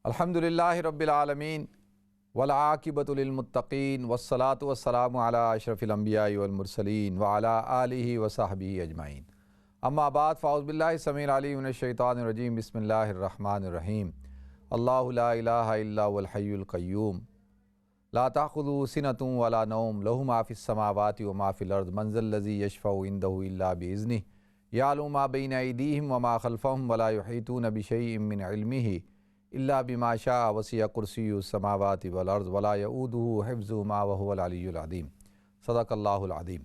الحمدللہ رب العالمین والعاقبۃ للمتقین والصلاة والسلام علی اشرف الانبیاء والمرسلین وعلی آلہ وصحبہ اجمعین، اما بعد فاعوذ باللہ السمیع العلیم من الشیطان الرجیم، بسم اللہ الرحمن الرحیم۔ اللہ لا الہ الا هو الحی القیوم لا تأخذہ سنۃ ولا نوم لہ ما فی السماوات وما فی الارض من ذا الذی یشفع عندہ الا بإذنہ یعلم ما بین ایدیہم وما خلفہم ولا یحیطون بشیء من علمہ الا بما شاء وسع کرسی السماوات والارض ولا یؤودہ حفظہما وہو العلی العظیم۔ صدق اللہ العظیم۔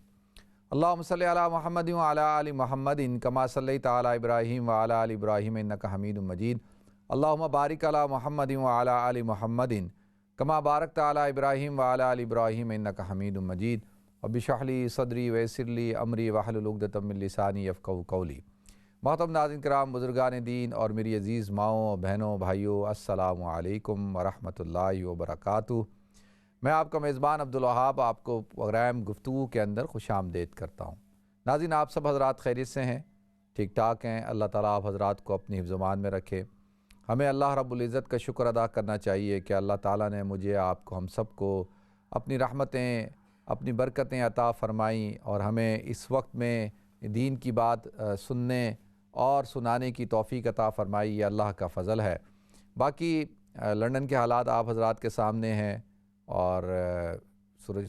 اللہم صلی علی محمد وعلی آل محمد کما صلیت علی ابراہیم وعلی آل ابراہیم انک حمید مجید۔ اللہم بارک علی محمد وعلی آل محمد کما بارکت علی ابراہیم وعلی آل ابراہیم انک حمید مجید۔ رب اشرح لی صدری ویسر لی امری واحلل عقدۃ من لسانی یفقہوا قولی۔ محترم ناظرین کرام، بزرگان دین اور میری عزیز ماؤں بہنوں بھائیوں، السلام علیکم ورحمۃ اللہ وبرکاتہ۔ میں آپ کا میزبان عبدالوہاب آپ کو پروگرام گفتگو کے اندر خوش آمدید کرتا ہوں۔ ناظرین، آپ سب حضرات خیریت سے ہیں، ٹھیک ٹھاک ہیں؟ اللہ تعالیٰ آپ حضرات کو اپنی حفظ و امان میں رکھے۔ ہمیں اللہ رب العزت کا شکر ادا کرنا چاہیے کہ اللہ تعالیٰ نے مجھے، آپ کو، ہم سب کو اپنی رحمتیں، اپنی برکتیں عطا فرمائیں اور ہمیں اس وقت میں دین کی بات سننے اور سنانے کی توفیق عطا فرمائی۔ یہ اللہ کا فضل ہے۔ باقی لندن کے حالات آپ حضرات کے سامنے ہیں اور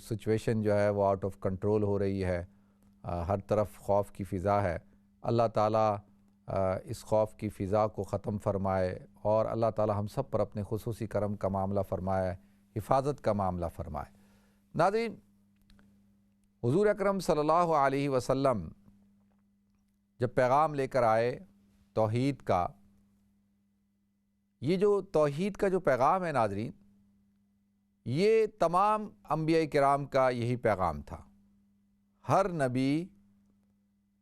سچویشن جو ہے وہ آؤٹ آف کنٹرول ہو رہی ہے، ہر طرف خوف کی فضا ہے۔ اللہ تعالیٰ اس خوف کی فضا کو ختم فرمائے اور اللہ تعالیٰ ہم سب پر اپنے خصوصی کرم کا معاملہ فرمائے، حفاظت کا معاملہ فرمائے۔ ناظرین، حضور اکرم صلی اللہ علیہ وسلم جب پیغام لے کر آئے توحید کا، یہ جو توحید کا جو پیغام ہے ناظرین، یہ تمام انبیاء کرام کا یہی پیغام تھا۔ ہر نبی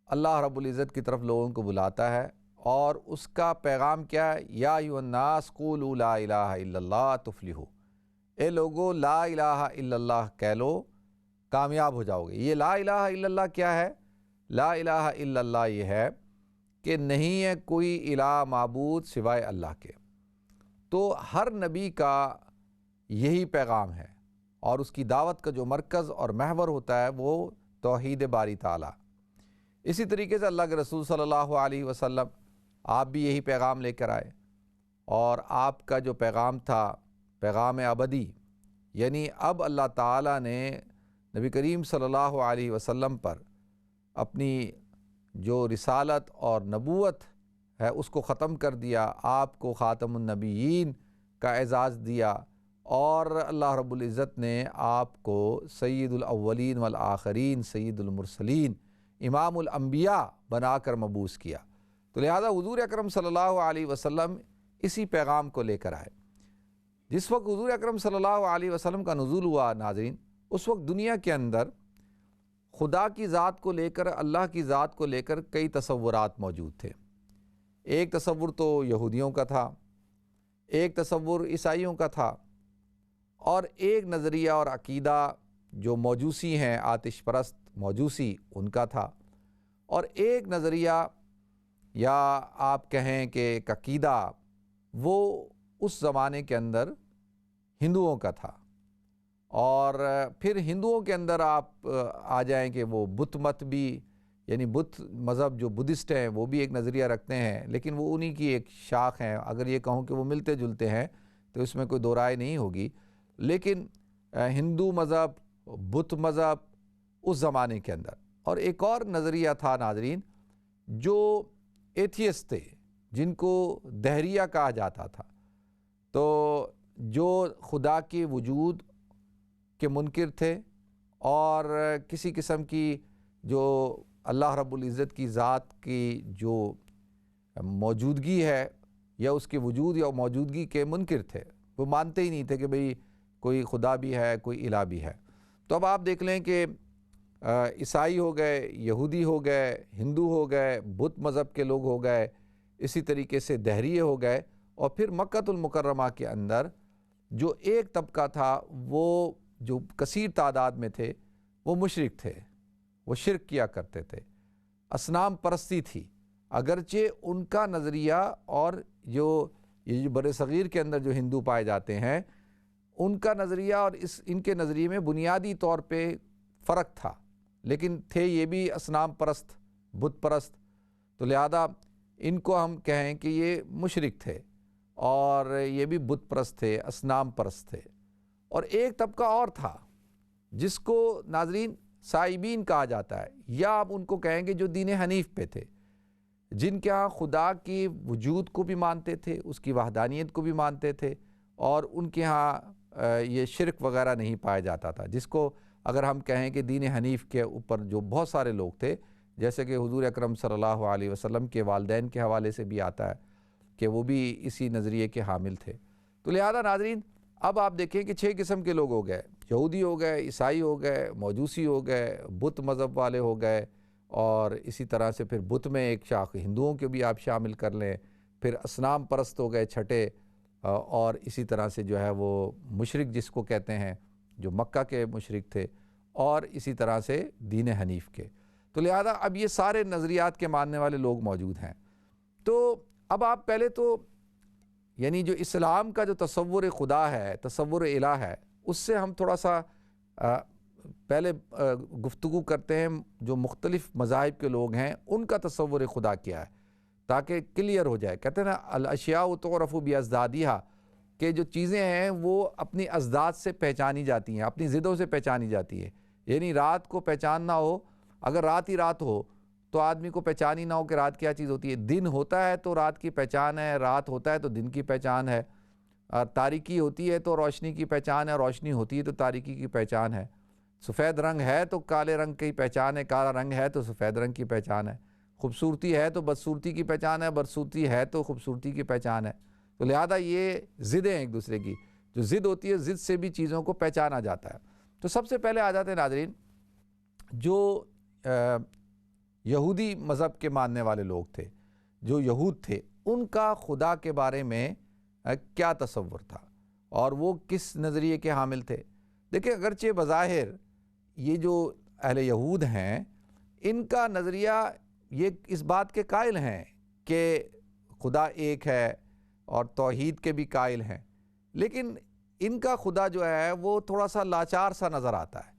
اللہ رب العزت کی طرف لوگوں کو بلاتا ہے اور اس کا پیغام کیا ہے؟ یا ایھا الناس قولوا لا الہ الا اللہ تفلحوا، اے لوگو لا الہ الا اللہ کہہ لو، کامیاب ہو جاؤ گے۔ یہ لا الہ الا اللہ کیا ہے؟ لا الہ الا اللہ یہ ہے کہ نہیں ہے کوئی الہ معبود سوائے اللہ کے۔ تو ہر نبی کا یہی پیغام ہے اور اس کی دعوت کا جو مرکز اور محور ہوتا ہے وہ توحید باری تعالیٰ۔ اسی طریقے سے اللہ کے رسول صلی اللہ علیہ وسلم، آپ بھی یہی پیغام لے کر آئے اور آپ کا جو پیغام تھا پیغام ابدی، یعنی اب اللہ تعالیٰ نے نبی کریم صلی اللہ علیہ وسلم پر اپنی جو رسالت اور نبوت ہے اس کو ختم کر دیا، آپ کو خاتم النبیین کا اعزاز دیا اور اللہ رب العزت نے آپ کو سید الاولین والآخرین، سید المرسلین، امام الانبیاء بنا کر مبعوث کیا۔ تو لہذا حضور اکرم صلی اللہ علیہ وسلم اسی پیغام کو لے کر آئے۔ جس وقت حضور اکرم صلی اللہ علیہ وسلم کا نزول ہوا ناظرین، اس وقت دنیا کے اندر خدا کی ذات کو لے کر، اللہ کی ذات کو لے کر کئی تصورات موجود تھے۔ ایک تصور تو یہودیوں کا تھا، ایک تصور عیسائیوں کا تھا، اور ایک نظریہ اور عقیدہ جو موجوسی ہیں، آتش پرست موجوسی، ان کا تھا، اور ایک نظریہ یا آپ کہیں کہ ایک عقیدہ وہ اس زمانے کے اندر ہندوؤں کا تھا۔ اور پھر ہندوؤں کے اندر آپ آ جائیں کہ وہ بت مت بھی، یعنی بت مذہب جو بدھسٹ ہیں وہ بھی ایک نظریہ رکھتے ہیں، لیکن وہ انہی کی ایک شاخ ہیں۔ اگر یہ کہوں کہ وہ ملتے جلتے ہیں تو اس میں کوئی دو رائے نہیں ہوگی، لیکن ہندو مذہب، بت مذہب اس زمانے کے اندر۔ اور ایک اور نظریہ تھا ناظرین جو ایتھیسٹ تھے، جن کو دہریہ کہا جاتا تھا، تو جو خدا کے وجود کے منکر تھے اور کسی قسم کی جو اللہ رب العزت کی ذات کی جو موجودگی ہے یا اس کے وجود یا موجودگی کے منکر تھے۔ وہ مانتے ہی نہیں تھے کہ بھئی کوئی خدا بھی ہے، کوئی الہ بھی ہے۔ تو اب آپ دیکھ لیں کہ عیسائی ہو گئے، یہودی ہو گئے، ہندو ہو گئے، بت مذہب کے لوگ ہو گئے، اسی طریقے سے دہریے ہو گئے، اور پھر مکۃ المکرمہ کے اندر جو ایک طبقہ تھا، وہ جو کثیر تعداد میں تھے، وہ مشرک تھے، وہ شرک کیا کرتے تھے، اصنام پرستی تھی۔ اگرچہ ان کا نظریہ اور جو یہ جو بر صغیر کے اندر جو ہندو پائے جاتے ہیں ان کا نظریہ اور ان کے نظریے میں بنیادی طور پہ فرق تھا، لیکن تھے یہ بھی اصنام پرست، بت پرست، تو لہذا ان کو ہم کہیں کہ یہ مشرک تھے اور یہ بھی بت پرست تھے، اصنام پرست تھے۔ اور ایک طبقہ اور تھا جس کو ناظرین سائبین کہا جاتا ہے، یا آپ ان کو کہیں گے جو دین حنیف پہ تھے، جن کے ہاں خدا کی وجود کو بھی مانتے تھے، اس کی وحدانیت کو بھی مانتے تھے، اور ان کے ہاں یہ شرک وغیرہ نہیں پایا جاتا تھا، جس کو اگر ہم کہیں کہ دین حنیف کے اوپر جو بہت سارے لوگ تھے، جیسے کہ حضور اکرم صلی اللہ علیہ وسلم کے والدین کے حوالے سے بھی آتا ہے کہ وہ بھی اسی نظریے کے حامل تھے۔ تو لہذا ناظرین اب آپ دیکھیں کہ 6 قسم کے لوگ ہو گئے، یہودی ہو گئے، عیسائی ہو گئے، موجوسی ہو گئے، بت مذہب والے ہو گئے، اور اسی طرح سے پھر بت میں ایک شاخ ہندوؤں کے بھی آپ شامل کر لیں، پھر اصنام پرست ہو گئے چھٹے، اور اسی طرح سے جو ہے وہ مشرک جس کو کہتے ہیں جو مکہ کے مشرک تھے، اور اسی طرح سے دین حنیف کے۔ تو لہذا اب یہ سارے نظریات کے ماننے والے لوگ موجود ہیں۔ تو اب آپ پہلے تو یعنی جو اسلام کا جو تصور خدا ہے، تصور الہ ہے، اس سے ہم تھوڑا سا پہلے گفتگو کرتے ہیں جو مختلف مذاہب کے لوگ ہیں ان کا تصور خدا کیا ہے، تاکہ کلیئر ہو جائے۔ کہتے ہیں نا الاشیاء تعرف بازدادها، کہ جو چیزیں ہیں وہ اپنی ازداد سے پہچانی جاتی ہیں، اپنی ضدوں سے پہچانی جاتی ہیں۔ یعنی رات کو پہچاننا ہو، اگر رات ہی رات ہو تو آدمی کو پہچان ہی نہ ہو کہ رات کیا چیز ہوتی ہے۔ دن ہوتا ہے تو رات کی پہچان ہے، رات ہوتا ہے تو دن کی پہچان ہے، تاریکی ہوتی ہے تو روشنی کی پہچان ہے، روشنی ہوتی ہے تو تاریکی کی پہچان ہے، سفید رنگ ہے تو کالے رنگ کی پہچان ہے، کالا رنگ ہے تو سفید رنگ کی پہچان ہے، خوبصورتی ہے تو بدصورتی کی پہچان ہے، بدصورتی ہے تو خوبصورتی کی پہچان ہے۔ تو لہذا یہ ضدیں ہیں ایک دوسرے کی، جو ضد ہوتی ہے ضد سے بھی چیزوں کو پہچانا جاتا ہے۔ تو سب سے پہلے آ جاتے ہیں ناظرین جو یہودی مذہب کے ماننے والے لوگ تھے، جو یہود تھے، ان کا خدا کے بارے میں کیا تصور تھا اور وہ کس نظریے کے حامل تھے۔ دیکھیں اگرچہ بظاہر یہ جو اہل یہود ہیں ان کا نظریہ یہ اس بات کے قائل ہیں کہ خدا ایک ہے اور توحید کے بھی قائل ہیں، لیکن ان کا خدا جو ہے وہ تھوڑا سا لاچار سا نظر آتا ہے۔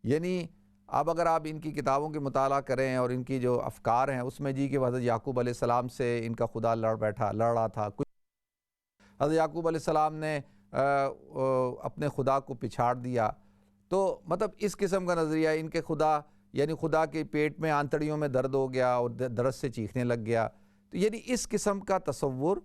یعنی اب اگر آپ ان کی کتابوں کے مطالعہ کریں اور ان کی جو افکار ہیں اس میں کہ حضرت یعقوب علیہ السلام سے ان کا خدا لڑ رہا تھا، کچھ حضرت یعقوب علیہ السلام نے اپنے خدا کو پچھاڑ دیا، تو مطلب اس قسم کا نظریہ ان کے خدا، یعنی خدا کے پیٹ میں آنتڑیوں میں درد ہو گیا اور درد سے چیخنے لگ گیا، تو یعنی اس قسم کا تصور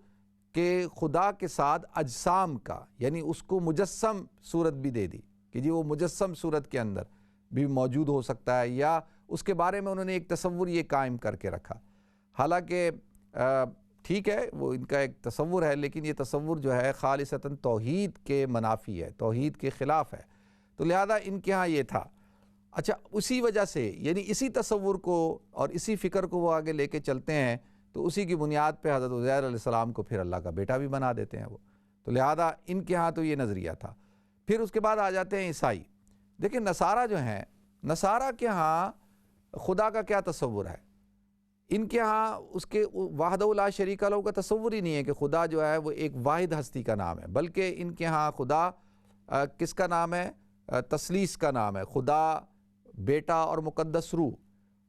کہ خدا کے ساتھ اجسام کا، یعنی اس کو مجسم صورت بھی دے دی کہ جی وہ مجسم صورت کے اندر بھی موجود ہو سکتا ہے، یا اس کے بارے میں انہوں نے ایک تصور یہ قائم کر کے رکھا۔ حالانکہ ٹھیک ہے وہ ان کا ایک تصور ہے، لیکن یہ تصور جو ہے خالصتاً توحید کے منافی ہے، توحید کے خلاف ہے، تو لہذا ان کے ہاں یہ تھا۔ اچھا اسی وجہ سے یعنی اسی تصور کو اور اسی فکر کو وہ آگے لے کے چلتے ہیں، تو اسی کی بنیاد پہ حضرت عزیر علیہ السلام کو پھر اللہ کا بیٹا بھی بنا دیتے ہیں وہ، تو لہذا ان کے ہاں تو یہ نظریہ تھا۔ پھر اس کے بعد آ جاتے ہیں عیسائی۔ دیکھیں نصارہ جو ہیں، نصارہ کے ہاں خدا کا کیا تصور ہے؟ ان کے ہاں اس کے وحدہ لا شریک لہ کا تصور ہی نہیں ہے کہ خدا جو ہے وہ ایک واحد ہستی کا نام ہے، بلکہ ان کے ہاں خدا کس کا نام ہے؟ تثلیث کا نام ہے، خدا، بیٹا اور مقدس روح،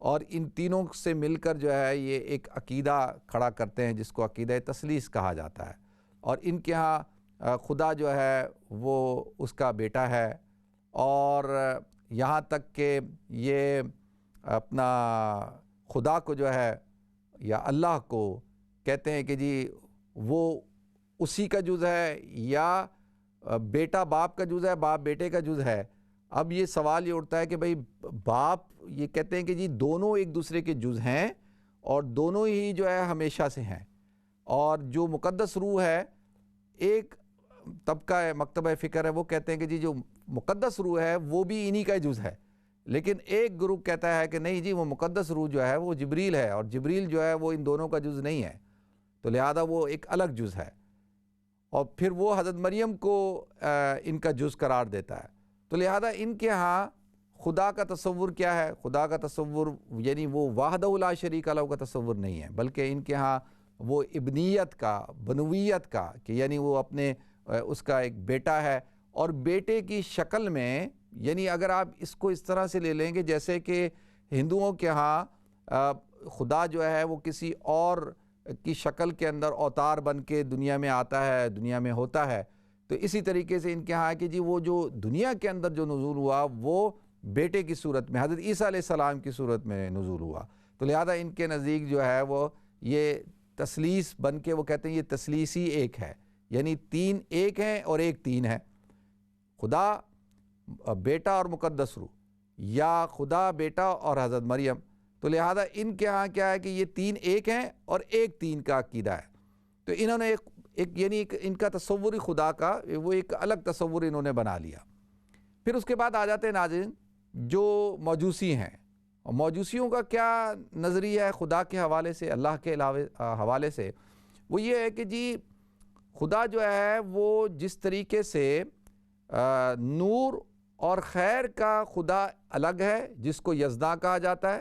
اور ان تینوں سے مل کر جو ہے یہ ایک عقیدہ کھڑا کرتے ہیں جس کو عقیدہ تثلیث کہا جاتا ہے۔ اور ان کے ہاں خدا جو ہے وہ اس کا بیٹا ہے، اور یہاں تک کہ یہ اپنا خدا کو جو ہے یا اللہ کو کہتے ہیں کہ جی وہ اسی کا جز ہے، یا بیٹا باپ کا جز ہے، باپ بیٹے کا جز ہے۔ اب یہ سوال یہ اٹھتا ہے کہ بھئی باپ، یہ کہتے ہیں کہ جی دونوں ایک دوسرے کے جز ہیں اور دونوں ہی جو ہے ہمیشہ سے ہیں، اور جو مقدس روح ہے، ایک طبقہ ہے مکتبہ فکر ہے وہ کہتے ہیں کہ جی جو مقدس روح ہے وہ بھی انہی کا جز ہے، لیکن ایک گروپ کہتا ہے کہ نہیں جی وہ مقدس روح جو ہے وہ جبریل ہے، اور جبریل جو ہے وہ ان دونوں کا جز نہیں ہے، تو لہذا وہ ایک الگ جز ہے، اور پھر وہ حضرت مریم کو ان کا جز قرار دیتا ہے۔ تو لہذا ان کے ہاں خدا کا تصور کیا ہے؟ خدا کا تصور یعنی وہ وحدہ لا شریک لہ کا تصور نہیں ہے، بلکہ ان کے ہاں وہ ابنیت کا، بنویت کا، کہ یعنی وہ اپنے اس کا ایک بیٹا ہے، اور بیٹے کی شکل میں، یعنی اگر آپ اس کو اس طرح سے لے لیں گے جیسے کہ ہندوؤں کے ہاں خدا جو ہے وہ کسی اور کی شکل کے اندر اوتار بن کے دنیا میں آتا ہے، دنیا میں ہوتا ہے، تو اسی طریقے سے ان کے ہاں کہ جی وہ جو دنیا کے اندر جو نزول ہوا وہ بیٹے کی صورت میں، حضرت عیسیٰ علیہ السلام کی صورت میں نزول ہوا، تو لہذا ان کے نزدیک جو ہے وہ یہ تثلیث بن کے وہ کہتے ہیں یہ تثلیثی ایک ہے، یعنی تین ایک ہیں اور ایک تین ہے، خدا بیٹا اور مقدس روح، یا خدا بیٹا اور حضرت مریم، تو لہذا ان کے ہاں کیا ہے کہ یہ تین ایک ہیں اور ایک تین کا عقیدہ ہے، تو انہوں نے ایک یعنی ان کا تصور خدا کا وہ ایک الگ تصور انہوں نے بنا لیا۔ پھر اس کے بعد آ جاتے ہیں ناظرین جو موجوسی ہیں، اور موجوسیوں کا کیا نظریہ ہے خدا کے حوالے سے، اللہ کے حوالے سے، وہ یہ ہے کہ جی خدا جو ہے وہ جس طریقے سے نور اور خیر کا خدا الگ ہے جس کو یزداں کہا جاتا ہے،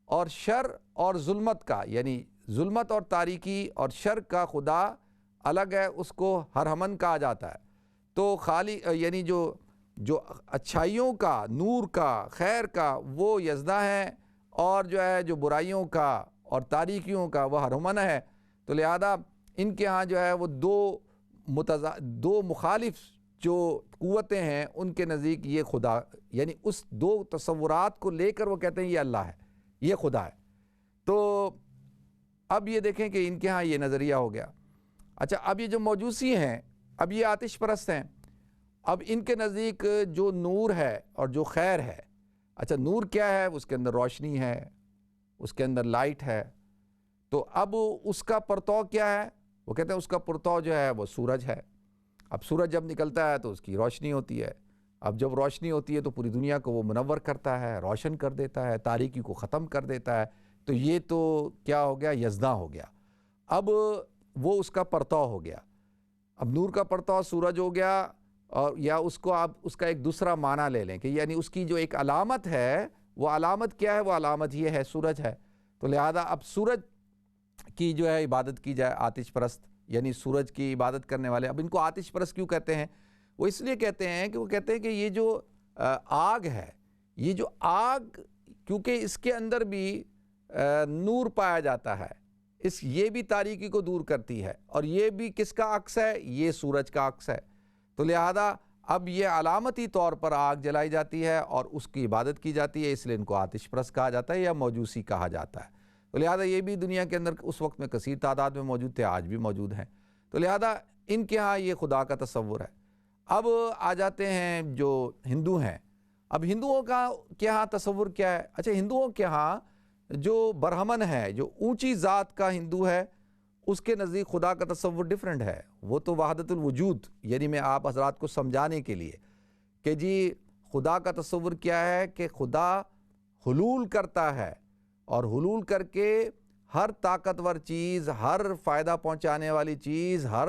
اور شر اور ظلمت کا، یعنی ظلمت اور تاریکی اور شر کا خدا الگ ہے، اس کو ہرہمن کہا جاتا ہے، تو خالی یعنی جو اچھائیوں کا، نور کا، خیر کا وہ یزداں ہے، اور جو ہے جو برائیوں کا اور تاریکیوں کا وہ ہرہمن ہے، تو لہذا ان کے ہاں جو ہے وہ دو مخالف جو قوتیں ہیں ان کے نزدیک یہ خدا، یعنی اس دو تصورات کو لے کر وہ کہتے ہیں یہ اللہ ہے، یہ خدا ہے۔ تو اب یہ دیکھیں کہ ان کے ہاں یہ نظریہ ہو گیا۔ اچھا، اب یہ جو موجوسی ہیں، اب یہ آتش پرست ہیں، اب ان کے نزدیک جو نور ہے اور جو خیر ہے، اچھا نور کیا ہے؟ اس کے اندر روشنی ہے، اس کے اندر لائٹ ہے، تو اب اس کا پرتو کیا ہے؟ وہ کہتے ہیں اس کا پرتو جو ہے وہ سورج ہے، اب سورج جب نکلتا ہے تو اس کی روشنی ہوتی ہے، اب جب روشنی ہوتی ہے تو پوری دنیا کو وہ منور کرتا ہے، روشن کر دیتا ہے، تاریکی کو ختم کر دیتا ہے، تو یہ تو کیا ہو گیا؟ یزداں ہو گیا، اب وہ اس کا پرتو ہو گیا، اب نور کا پرتو سورج ہو گیا، اور یا اس کو آپ اس کا ایک دوسرا معنی لے لیں کہ یعنی اس کی جو ایک علامت ہے، وہ علامت کیا ہے؟ وہ علامت یہ ہے سورج ہے، تو لہذا اب سورج کی جو ہے عبادت کی جائے، آتش پرست یعنی سورج کی عبادت کرنے والے۔ اب ان کو آتش پرست کیوں کہتے ہیں؟ وہ اس لیے کہتے ہیں کہ وہ کہتے ہیں کہ یہ جو آگ ہے، یہ جو آگ کیونکہ اس کے اندر بھی نور پایا جاتا ہے، یہ بھی تاریکی کو دور کرتی ہے، اور یہ بھی کس کا عکس ہے؟ یہ سورج کا عکس ہے، تو لہذا اب یہ علامتی طور پر آگ جلائی جاتی ہے اور اس کی عبادت کی جاتی ہے، اس لیے ان کو آتش پرست کہا جاتا ہے یا موجوسی کہا جاتا ہے، تو لہذا یہ بھی دنیا کے اندر اس وقت میں کثیر تعداد میں موجود تھے، آج بھی موجود ہیں، تو لہذا ان کے ہاں یہ خدا کا تصور ہے۔ اب آ جاتے ہیں جو ہندو ہیں، اب ہندوؤں کا کے ہاں تصور کیا ہے؟ اچھا، ہندوؤں کے ہاں جو برہمن ہے، جو اونچی ذات کا ہندو ہے، اس کے نزدیک خدا کا تصور ڈیفرنٹ ہے، وہ تو وحدت الوجود، یعنی میں آپ حضرات کو سمجھانے کے لیے کہ جی خدا کا تصور کیا ہے کہ خدا حلول کرتا ہے، اور حلول کر کے ہر طاقتور چیز، ہر فائدہ پہنچانے والی چیز، ہر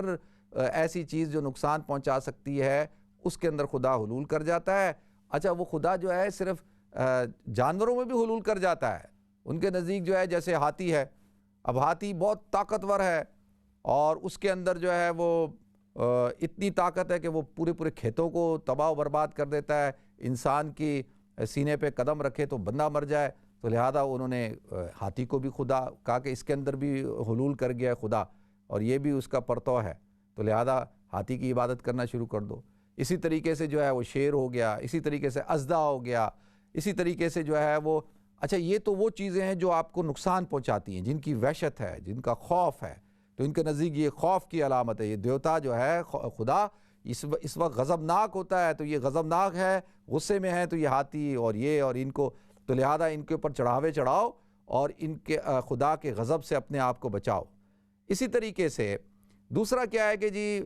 ایسی چیز جو نقصان پہنچا سکتی ہے، اس کے اندر خدا حلول کر جاتا ہے۔ اچھا، وہ خدا جو ہے صرف جانوروں میں بھی حلول کر جاتا ہے، ان کے نزدیک جو ہے جیسے ہاتھی ہے، اب ہاتھی بہت طاقتور ہے، اور اس کے اندر جو ہے وہ اتنی طاقت ہے کہ وہ پورے کھیتوں کو تباہ و برباد کر دیتا ہے، انسان کی سینے پہ قدم رکھے تو بندہ مر جائے، تو لہذا انہوں نے ہاتھی کو بھی خدا کہا کہ اس کے اندر بھی حلول کر گیا ہے خدا، اور یہ بھی اس کا پرتو ہے، تو لہذا ہاتھی کی عبادت کرنا شروع کر دو۔ اسی طریقے سے جو ہے وہ شیر ہو گیا، اسی طریقے سے اژدہا ہو گیا، اسی طریقے سے جو ہے وہ اچھا یہ تو وہ چیزیں ہیں جو آپ کو نقصان پہنچاتی ہیں، جن کی وحشت ہے، جن کا خوف ہے، تو ان کے نزدیک یہ خوف کی علامت ہے، یہ دیوتا جو ہے خدا اس وقت غضبناک ہوتا ہے، تو یہ غضبناک ہے، غصے میں ہے، تو یہ ہاتھی اور یہ اور ان کو، تو لہذا ان کے اوپر چڑھاوے چڑھاؤ اور ان کے خدا کے غضب سے اپنے آپ کو بچاؤ۔ اسی طریقے سے دوسرا کیا ہے کہ جی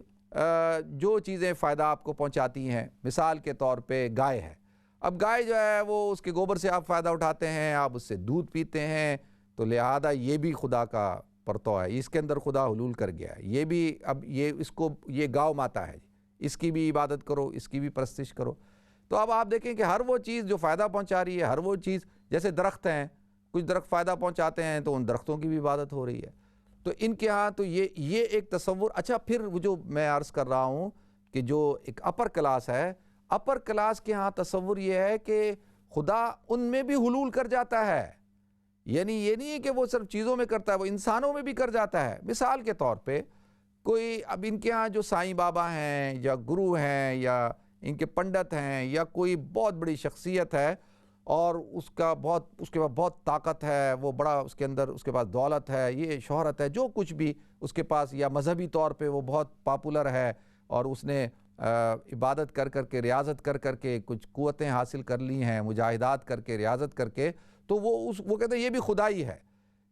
جو چیزیں فائدہ آپ کو پہنچاتی ہیں، مثال کے طور پہ گائے ہے، اب گائے جو ہے وہ اس کے گوبر سے آپ فائدہ اٹھاتے ہیں، آپ اس سے دودھ پیتے ہیں، تو لہذا یہ بھی خدا کا پرتو ہے، اس کے اندر خدا حلول کر گیا ہے، یہ بھی اب یہ گاؤ ماتا ہے، اس کی بھی عبادت کرو، اس کی بھی پرستش کرو۔ تو اب آپ دیکھیں کہ ہر وہ چیز جو فائدہ پہنچا رہی ہے، ہر وہ چیز، جیسے درخت ہیں، کچھ درخت فائدہ پہنچاتے ہیں تو ان درختوں کی بھی عبادت ہو رہی ہے، تو ان کے ہاں تو یہ ایک تصور. اچھا پھر وہ جو میں عرض کر رہا ہوں کہ جو ایک اپر کلاس ہے، اپر کلاس کے ہاں تصور یہ ہے کہ خدا ان میں بھی حلول کر جاتا ہے. یعنی یہ نہیں ہے کہ وہ صرف چیزوں میں کرتا ہے، وہ انسانوں میں بھی کر جاتا ہے. مثال کے طور پہ کوئی اب ان کے ہاں جو سائیں بابا ہیں یا گرو ہیں یا ان کے پنڈت ہیں یا کوئی بہت بڑی شخصیت ہے اور اس کے پاس بہت طاقت ہے، وہ بڑا اس کے اندر اس کے پاس دولت ہے، یہ شہرت ہے، جو کچھ بھی اس کے پاس، یا مذہبی طور پہ وہ بہت پاپولر ہے اور اس نے عبادت کر کر کے، ریاضت کر کر کے کچھ قوتیں حاصل کر لی ہیں، مجاہدات کر کے، ریاضت کر کے، تو وہ کہتے ہیں یہ بھی خدائی ہے.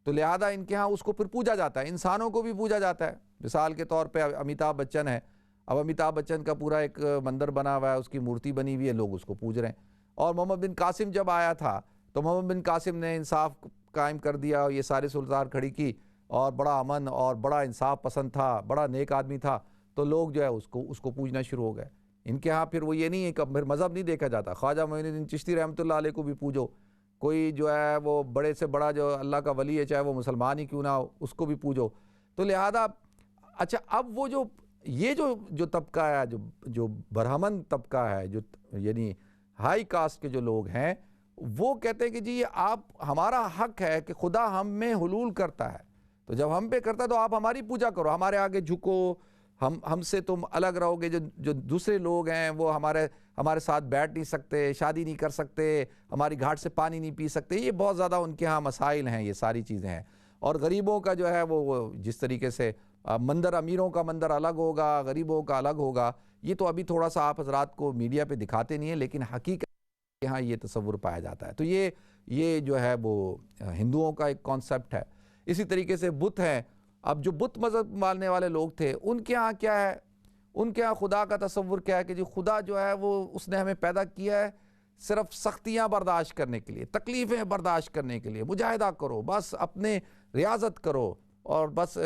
تو لہذا ان کے ہاں اس کو پھر پوجا جاتا ہے. انسانوں کو بھی پوجا جاتا ہے. مثال کے طور پہ امیتابھ بچن ہے، اب امیتابھ بچن کا پورا ایک مندر بنا ہوا ہے، اس کی مورتی بنی ہوئی ہے، لوگ اس کو پوج رہے ہیں. اور محمد بن قاسم جب آیا تھا تو محمد بن قاسم نے انصاف قائم کر دیا اور یہ سارے سلطان کھڑی کی اور بڑا امن اور بڑا انصاف پسند تھا، بڑا نیک آدمی تھا، تو لوگ جو ہے اس کو پوجنا شروع ہو گئے. ان کے ہاں پھر وہ یہ نہیں ہے کہ پھر مذہب نہیں دیکھا جاتا. خواجہ معین الدین چشتی رحمۃ اللہ علیہ کو بھی پوجو، کوئی جو ہے وہ بڑے سے بڑا جو اللہ کا ولی ہے چاہے وہ مسلمان ہی کیوں نہ ہو اس کو بھی پوجو. تو لہذا اچھا اب وہ جو طبقہ ہے، جو برہمن طبقہ ہے، جو یعنی ہائی کاسٹ کے جو لوگ ہیں، وہ کہتے ہیں کہ جی آپ ہمارا حق ہے کہ خدا ہم میں حلول کرتا ہے، تو جب ہم پہ کرتا ہے تو آپ ہماری پوجا کرو، ہمارے آگے جھکو، ہم سے تم الگ رہو گے. جو دوسرے لوگ ہیں وہ ہمارے ساتھ بیٹھ نہیں سکتے، شادی نہیں کر سکتے، ہماری گھاٹ سے پانی نہیں پی سکتے. یہ بہت زیادہ ان کے ہاں مسائل ہیں، یہ ساری چیزیں ہیں. اور غریبوں کا جو ہے وہ جس طریقے سے مندر، امیروں کا مندر الگ ہوگا، غریبوں کا الگ ہوگا. یہ تو ابھی تھوڑا سا آپ حضرات کو میڈیا پہ دکھاتے نہیں ہیں، لیکن حقیقت یہاں یہ تصور پایا جاتا ہے. تو یہ جو ہے وہ ہندوؤں کا ایک کانسیپٹ ہے. اسی طریقے سے بت ہیں. اب جو بت مذہب ماننے والے لوگ تھے ان کے ہاں کیا ہے، ان کے ہاں خدا کا تصور کیا ہے کہ جی خدا جو ہے وہ اس نے ہمیں پیدا کیا ہے صرف سختیاں برداشت کرنے کے لیے، تکلیفیں برداشت کرنے کے لیے. مجاہدہ کرو، بس اپنے ریاضت کرو اور بس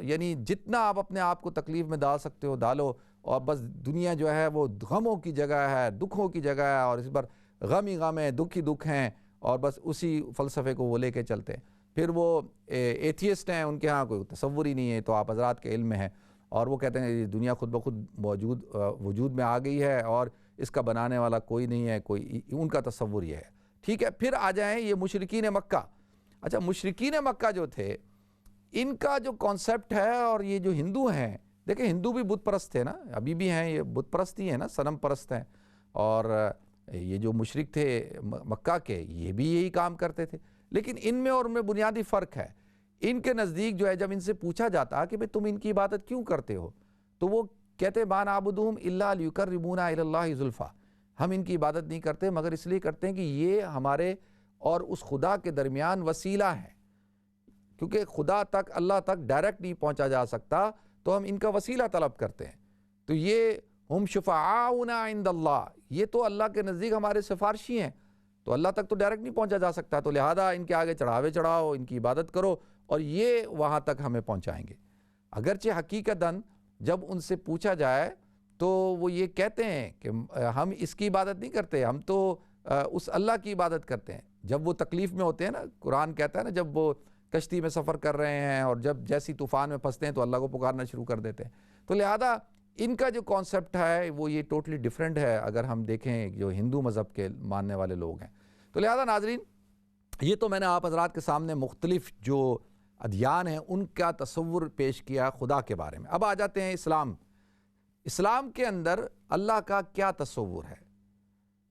یعنی جتنا آپ اپنے آپ کو تکلیف میں ڈال سکتے ہو ڈالو، اور بس دنیا جو ہے وہ غموں کی جگہ ہے، دکھوں کی جگہ ہے، اور اس پر غم ہی غم ہے، دکھ ہی دکھ ہیں، اور بس اسی فلسفے کو وہ لے کے چلتے ہیں. پھر وہ ایتھیسٹ ہیں، ان کے ہاں کوئی تصور ہی نہیں ہے، تو آپ حضرات کے علم میں ہے، اور وہ کہتے ہیں یہ دنیا خود بخود وجود میں آ گئی ہے اور اس کا بنانے والا کوئی نہیں ہے، کوئی ان کا تصور یہ ہے. ٹھیک ہے، پھر آ جائیں یہ مشرکین مکہ. اچھا مشرکین مکہ جو تھے، ان کا جو کانسیپٹ ہے، اور یہ جو ہندو ہیں، دیکھیں ہندو بھی بت پرست تھے نا، ابھی بھی ہیں، یہ بت پرست ہی ہیں نا، صنم پرست ہیں. اور یہ جو مشرک تھے مکہ کے، یہ بھی یہی کام کرتے تھے. لیکن ان میں اور ان میں بنیادی فرق ہے. ان کے نزدیک جو ہے جب ان سے پوچھا جاتا کہ تم ان کی عبادت کیوں کرتے ہو، تو وہ کہتے ما نعبدہم الا لیقربونا الی اللہ زلفیٰ، ہم ان کی عبادت نہیں کرتے مگر اس لیے کرتے ہیں کہ یہ ہمارے اور اس خدا کے درمیان وسیلہ ہے. کیونکہ خدا تک، اللہ تک ڈائریکٹ نہیں پہنچا جا سکتا، تو ہم ان کا وسیلہ طلب کرتے ہیں. تو یہ ہم شفعاؤنا عند اللہ، یہ تو اللہ کے نزدیک ہمارے سفارشی ہیں، تو اللہ تک تو ڈائریکٹ نہیں پہنچا جا سکتا، تو لہذا ان کے آگے چڑھاوے چڑھاؤ، ان کی عبادت کرو اور یہ وہاں تک ہمیں پہنچائیں گے. اگرچہ حقیقتاً جب ان سے پوچھا جائے تو وہ یہ کہتے ہیں کہ ہم اس کی عبادت نہیں کرتے، ہم تو اس اللہ کی عبادت کرتے ہیں. جب وہ تکلیف میں ہوتے ہیں نا، قرآن کہتا ہے نا، جب وہ کشتی میں سفر کر رہے ہیں اور جب جیسی طوفان میں پھنستے ہیں تو اللہ کو پکارنا شروع کر دیتے ہیں. تو لہذا ان کا جو کانسیپٹ ہے وہ یہ ٹوٹلی ڈیفرنٹ ہے اگر ہم دیکھیں جو ہندو مذہب کے ماننے والے لوگ ہیں. تو لہذا ناظرین، یہ تو میں نے آپ حضرات کے سامنے مختلف جو ادیان ہیں ان کا تصور پیش کیا خدا کے بارے میں. اب آ جاتے ہیں اسلام کے اندر اللہ کا کیا تصور ہے.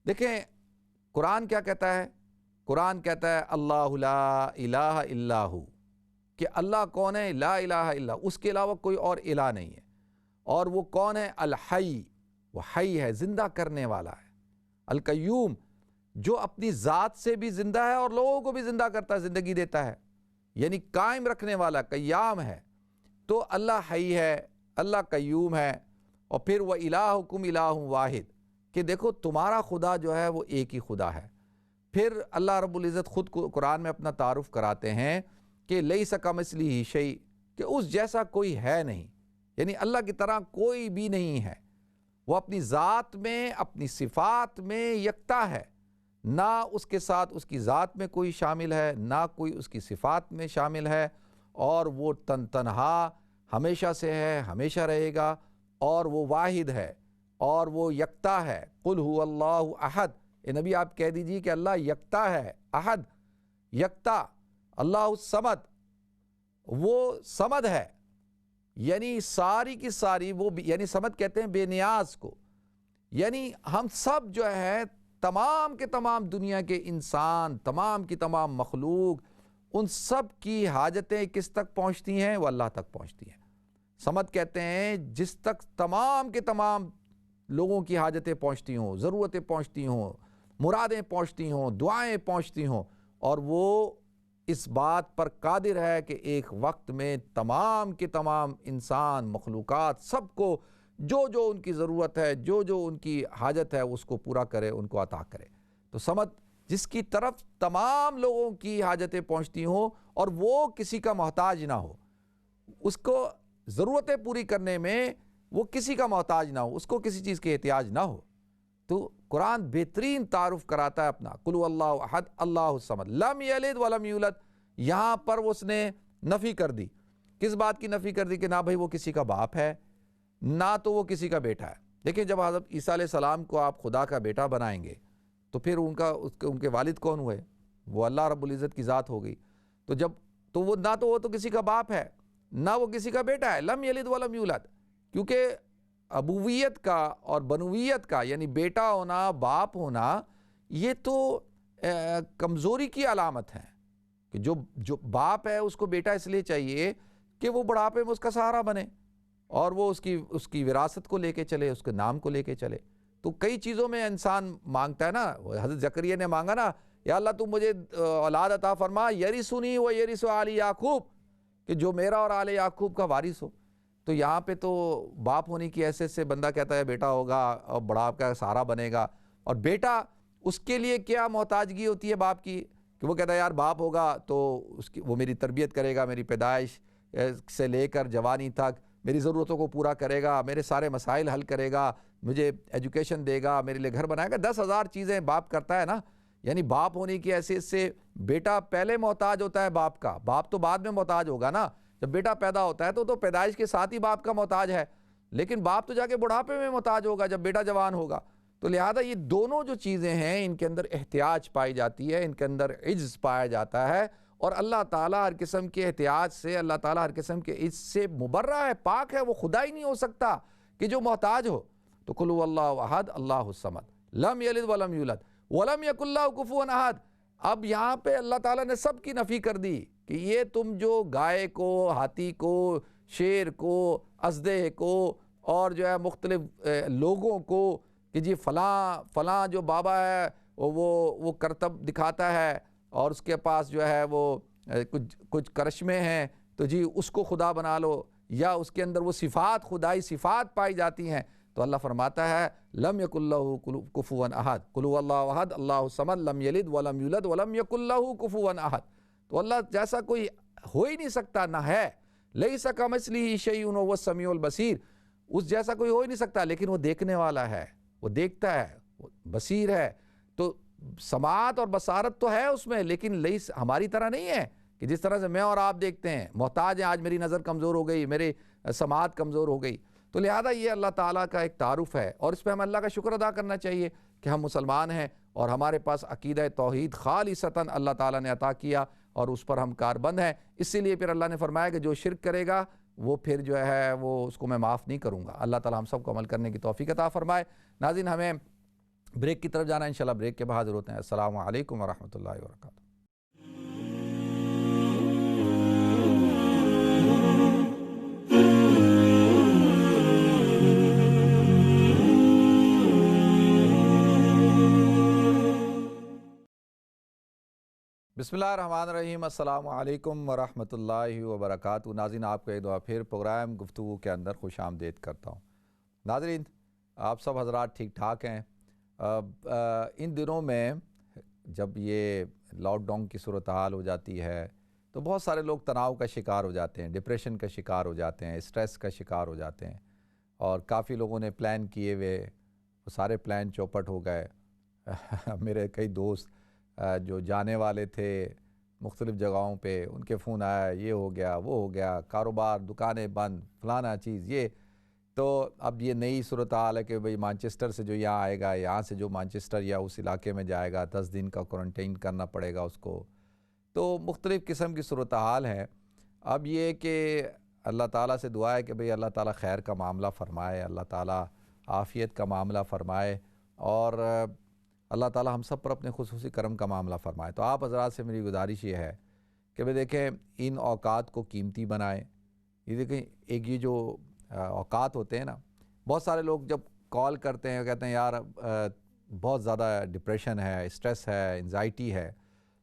دیکھیں قرآن کیا کہتا ہے، قرآن کہتا ہے اللہ لا الہ الا ہو، کہ اللہ کون ہے، لا الہ الا، اس کے علاوہ کوئی اور الہ نہیں ہے. اور وہ کون ہے، الحی، وہ حی ہے، زندہ کرنے والا ہے. القیوم، جو اپنی ذات سے بھی زندہ ہے اور لوگوں کو بھی زندہ کرتا ہے، زندگی دیتا ہے، یعنی قائم رکھنے والا، قیام ہے. تو اللہ حی ہے، اللہ قیوم ہے. اور پھر وہ الہکم الہ واحد، کہ دیکھو تمہارا خدا جو ہے وہ ایک ہی خدا ہے. پھر اللہ رب العزت خود کو قرآن میں اپنا تعارف کراتے ہیں کہ لیس کمثلہ شیء، کہ اس جیسا کوئی ہے نہیں، یعنی اللہ کی طرح کوئی بھی نہیں ہے. وہ اپنی ذات میں، اپنی صفات میں یکتا ہے، نہ اس کے ساتھ اس کی ذات میں کوئی شامل ہے، نہ کوئی اس کی صفات میں شامل ہے. اور وہ تنہا ہمیشہ سے ہے، ہمیشہ رہے گا، اور وہ واحد ہے اور وہ یکتا ہے۔ قل هو اللہ احد، اے نبی آپ کہہ دیجیے کہ اللہ یکتا ہے، احد یکتا، اللہ الصمد، وہ صمد ہے، یعنی ساری کی ساری وہ یعنی صمد کہتے ہیں بے نیاز کو، یعنی ہم سب جو ہے تمام کے تمام دنیا کے انسان، تمام کی تمام مخلوق، ان سب کی حاجتیں کس تک پہنچتی ہیں؟ وہ اللہ تک پہنچتی ہیں۔ صمد کہتے ہیں جس تک تمام کے تمام لوگوں کی حاجتیں پہنچتی ہوں، ضرورتیں پہنچتی ہوں، مرادیں پہنچتی ہوں، دعائیں پہنچتی ہوں، اور وہ اس بات پر قادر ہے کہ ایک وقت میں تمام کے تمام انسان، مخلوقات، سب کو جو جو ان کی ضرورت ہے، جو جو ان کی حاجت ہے، اس کو پورا کرے، ان کو عطا کرے۔ تو صمد جس کی طرف تمام لوگوں کی حاجتیں پہنچتی ہوں اور وہ کسی کا محتاج نہ ہو، اس کو ضرورتیں پوری کرنے میں وہ کسی کا محتاج نہ ہو، اس کو کسی چیز کی احتیاج نہ ہو۔ تو قرآن بہترین تعارف کراتا ہے اپنا، قل هو اللہ احد اللہ الصمد لم یلد ولم یولد۔ یہاں پر اس نے نفی کر دی۔ کس بات کی نفی کر دی؟ کہ نہ بھائی وہ کسی کا باپ ہے، نہ تو وہ کسی کا بیٹا ہے۔ دیکھیں جب حضرت عیسیٰ علیہ السلام کو آپ خدا کا بیٹا بنائیں گے تو پھر ان کے والد کون ہوئے؟ وہ اللہ رب العزت کی ذات ہو گئی۔ تو وہ نہ تو وہ تو کسی کا باپ ہے، نہ وہ کسی کا بیٹا ہے، لم یلد ولم یولد، کیونکہ ابویت کا اور بنویت کا یعنی بیٹا ہونا، باپ ہونا، یہ تو کمزوری کی علامت ہے، کہ جو باپ ہے اس کو بیٹا اس لیے چاہیے کہ وہ بڑھاپے میں اس کا سہارا بنے اور وہ اس کی وراثت کو لے کے چلے، اس کے نام کو لے کے چلے۔ تو کئی چیزوں میں انسان مانگتا ہے نا، حضرت زکریا نے مانگا نا، یا اللہ تو مجھے اولاد عطا فرما یرثنی و یرث آل یعقوب، کہ جو میرا اور آل یعقوب کا وارث ہو۔ تو یہاں پہ تو باپ ہونے کی حیثیت سے بندہ کہتا ہے بیٹا ہوگا اور بڑا آپ کا سہارا بنے گا، اور بیٹا اس کے لیے کیا محتاجگی ہوتی ہے باپ کی، کہ وہ کہتا ہے یار باپ ہوگا تو وہ میری تربیت کرے گا، میری پیدائش سے لے کر جوانی تک میری ضرورتوں کو پورا کرے گا، میرے سارے مسائل حل کرے گا، مجھے ایجوکیشن دے گا، میرے لیے گھر بنائے گا، 10,000 چیزیں باپ کرتا ہے نا۔ یعنی باپ ہونے کی حیثیت سے بیٹا پہلے محتاج ہوتا ہے باپ کا، باپ تو بعد میں محتاج ہوگا نا۔ جب بیٹا پیدا ہوتا ہے تو پیدائش کے ساتھ ہی باپ کا محتاج ہے، لیکن باپ تو جا کے بڑھاپے میں محتاج ہوگا جب بیٹا جوان ہوگا۔ تو لہذا یہ دونوں جو چیزیں ہیں ان کے اندر احتیاج پائی جاتی ہے، ان کے اندر عجز پایا جاتا ہے، اور اللہ تعالیٰ ہر قسم کے احتیاج سے، اللہ تعالیٰ ہر قسم کے عجز سے مبرہ ہے، پاک ہے، وہ خدا ہی نہیں ہو سکتا کہ جو محتاج ہو۔ تو قل هو اللہ احد اللہ الصمد لم یلد ولم یولد ولم یکن لہ کفوا احد۔ اب یہاں پہ اللہ تعالیٰ نے سب کی نفی کر دی کہ یہ تم جو گائے کو، ہاتھی کو، شیر کو، اژدہے کو، اور جو ہے مختلف لوگوں کو، کہ جی فلاں جو بابا ہے وہ کرتب دکھاتا ہے اور اس کے پاس جو ہے وہ کچھ کرشمے ہیں، تو جی اس کو خدا بنا لو، یا اس کے اندر وہ صفات، خدائی صفات پائی جاتی ہیں۔ تو اللہ فرماتا ہے لم یکن لہ کفوا احد، قل هو اللہ احد اللہ الصمد لم یلد ولم یولد ولم یکن لہ کفوا احد۔ تو اللہ جیسا کوئی ہو ہی نہیں سکتا، نہ ہے، لیس کمثلہ شیء وہو السمیع البصیر، اس جیسا کوئی ہو ہی نہیں سکتا، لیکن وہ دیکھنے والا ہے، وہ دیکھتا ہے، وہ بصیر ہے۔ تو سماعت اور بصارت تو ہے اس میں، لیکن لیس ہماری طرح نہیں ہے کہ جس طرح سے میں اور آپ دیکھتے ہیں، محتاج ہیں، آج میری نظر کمزور ہو گئی، میری سماعت کمزور ہو گئی۔ تو لہذا یہ اللہ تعالیٰ کا ایک تعارف ہے، اور اس پہ ہمیں اللہ کا شکر ادا کرنا چاہیے کہ ہم مسلمان ہیں اور ہمارے پاس عقیدہ توحید خالصتاً اللہ تعالیٰ نے عطا کیا اور اس پر ہم کاربند ہیں۔ اسی لیے پھر اللہ نے فرمایا کہ جو شرک کرے گا وہ پھر جو ہے وہ اس کو میں معاف نہیں کروں گا۔ اللہ تعالیٰ ہم سب کو عمل کرنے کی توفیق عطا فرمائے۔ ناظرین ہمیں بریک کی طرف جانا ہے، انشاءاللہ بریک کے بعد حاضر ہوتے ہیں۔ السلام علیکم ورحمۃ اللہ وبرکاتہ۔ بسم اللہ الرحمن الرحیم۔ السلام علیکم ورحمۃ اللہ وبرکاتہ۔ ناظرین آپ کو ایک دفعہ پھر پروگرام گفتگو کے اندر خوش آمدید کرتا ہوں۔ ناظرین آپ سب حضرات ٹھیک ٹھاک ہیں؟ ان دنوں میں جب یہ لاک ڈاؤن کی صورتحال ہو جاتی ہے تو بہت سارے لوگ تناؤ کا شکار ہو جاتے ہیں، ڈپریشن کا شکار ہو جاتے ہیں، اسٹریس کا شکار ہو جاتے ہیں، اور کافی لوگوں نے پلان کیے ہوئے وہ سارے پلان چوپٹ ہو گئے۔ میرے کئی دوست جو جانے والے تھے مختلف جگہوں پہ ان کے فون آیا، یہ ہو گیا وہ ہو گیا، کاروبار دکانیں بند، فلانا چیز یہ. تو اب یہ نئی صورتحال ہے کہ بھئی مانچسٹر سے جو یہاں آئے گا، یہاں سے جو مانچسٹر یا اس علاقے میں جائے گا 10 دن کا کوارنٹین کرنا پڑے گا اس کو. تو مختلف قسم کی صورتحال ہے. اب یہ کہ اللہ تعالیٰ سے دعا ہے کہ بھئی اللہ تعالیٰ خیر کا معاملہ فرمائے، اللہ تعالیٰ عافیت کا معاملہ فرمائے، اور اللہ تعالیٰ ہم سب پر اپنے خصوصی کرم کا معاملہ فرمائے. تو آپ حضرات سے میری گزارش یہ ہے کہ بھئی دیکھیں ان اوقات کو قیمتی بنائیں. یہ دیکھیں ایک یہ جو اوقات ہوتے ہیں نا، بہت سارے لوگ جب کال کرتے ہیں کہتے ہیں یار بہت زیادہ ڈپریشن ہے، اسٹریس ہے، انزائٹی ہے.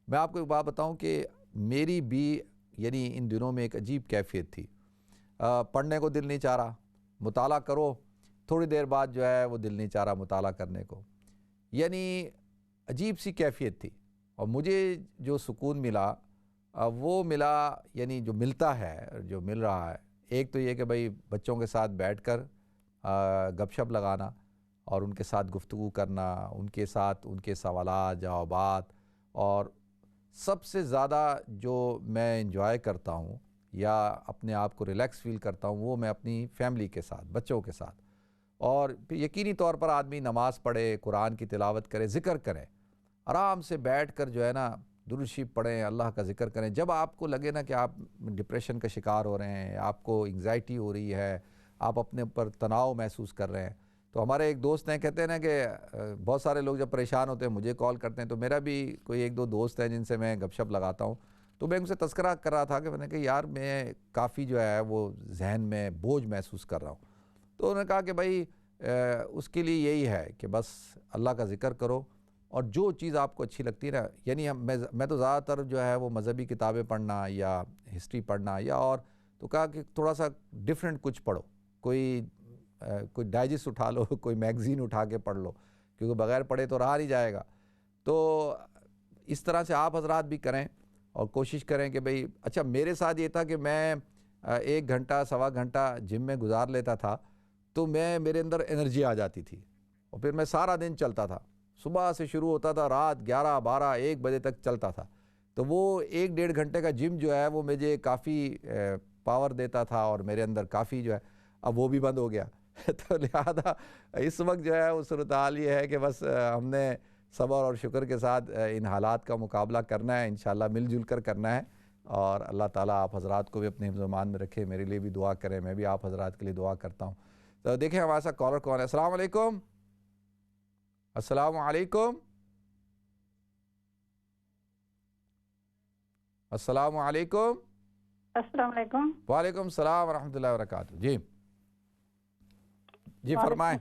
میں آپ کو ایک بات بتاؤں کہ میری بھی یعنی ان دنوں میں ایک عجیب کیفیت تھی. پڑھنے کو دل نہیں چاہ رہا، مطالعہ کرو تھوڑی دیر بعد جو ہے وہ دل نہیں چاہ رہا مطالعہ کرنے کو. یعنی عجیب سی کیفیت تھی. اور مجھے جو سکون ملا وہ ملا، یعنی جو ملتا ہے، جو مل رہا ہے، ایک تو یہ کہ بھئی بچوں کے ساتھ بیٹھ کر گپ شپ لگانا اور ان کے ساتھ گفتگو کرنا، ان کے ساتھ ان کے سوالات جوابات. اور سب سے زیادہ جو میں انجوائے کرتا ہوں یا اپنے آپ کو ریلیکس فیل کرتا ہوں وہ میں اپنی فیملی کے ساتھ، بچوں کے ساتھ. اور یقینی طور پر آدمی نماز پڑھے، قرآن کی تلاوت کرے، ذکر کرے، آرام سے بیٹھ کر جو ہے نا درود شریف پڑھیں، اللہ کا ذکر کریں. جب آپ کو لگے نا کہ آپ ڈپریشن کا شکار ہو رہے ہیں، آپ کو انگزائٹی ہو رہی ہے، آپ اپنے اوپر تناؤ محسوس کر رہے ہیں، تو ہمارے ایک دوست ہیں کہتے ہیں نا کہ بہت سارے لوگ جب پریشان ہوتے ہیں مجھے کال کرتے ہیں. تو میرا بھی کوئی ایک دو دوست ہیں جن سے میں گپ شپ لگاتا ہوں. تو میں ان سے تذکرہ کر رہا تھا کہ میں نے کہا یار میں کافی جو ہے وہ ذہن میں بوجھ محسوس کر رہا ہوں. تو انہوں نے کہا کہ بھائی اس کے لیے یہی ہے کہ بس اللہ کا ذکر کرو، اور جو چیز آپ کو اچھی لگتی ہے نا، یعنی میں تو زیادہ تر جو ہے وہ مذہبی کتابیں پڑھنا یا ہسٹری پڑھنا یا اور، تو کہا کہ تھوڑا سا ڈیفرنٹ کچھ پڑھو، کوئی ڈائجسٹ اٹھا لو، کوئی میگزین اٹھا کے پڑھ لو، کیونکہ بغیر پڑھے تو رہا نہیں جائے گا. تو اس طرح سے آپ حضرات بھی کریں اور کوشش کریں کہ بھئی اچھا میرے ساتھ یہ تھا کہ میں 1 گھنٹہ سوا گھنٹہ جم میں گزار لیتا تھا تو میرے اندر انرجی آ جاتی تھی، اور پھر میں سارا دن چلتا تھا. صبح سے شروع ہوتا تھا، رات 11 12 1 بجے تک چلتا تھا. تو وہ 1 ڈیڑھ گھنٹے کا جم جو ہے وہ مجھے کافی پاور دیتا تھا اور میرے اندر کافی جو ہے، اب وہ بھی بند ہو گیا. تو لہذا اس وقت جو ہے وہ صورتحال یہ ہے کہ بس ہم نے صبر اور شکر کے ساتھ ان حالات کا مقابلہ کرنا ہے، انشاءاللہ مل جل کر کرنا ہے. اور اللہ تعالیٰ آپ حضرات کو بھی اپنے حفظ و امان میں رکھے، میرے لیے بھی دعا کریں، میں بھی آپ حضرات کے لیے دعا کرتا ہوں. تو دیکھیں ہمارے ساتھ کالر کون ہے. السلام علیکم. السلام علیکم. السلام علیکم. السلام علیکم. وعلیکم السلام ورحمۃ اللہ وبرکاتہ. جی فرمائیں.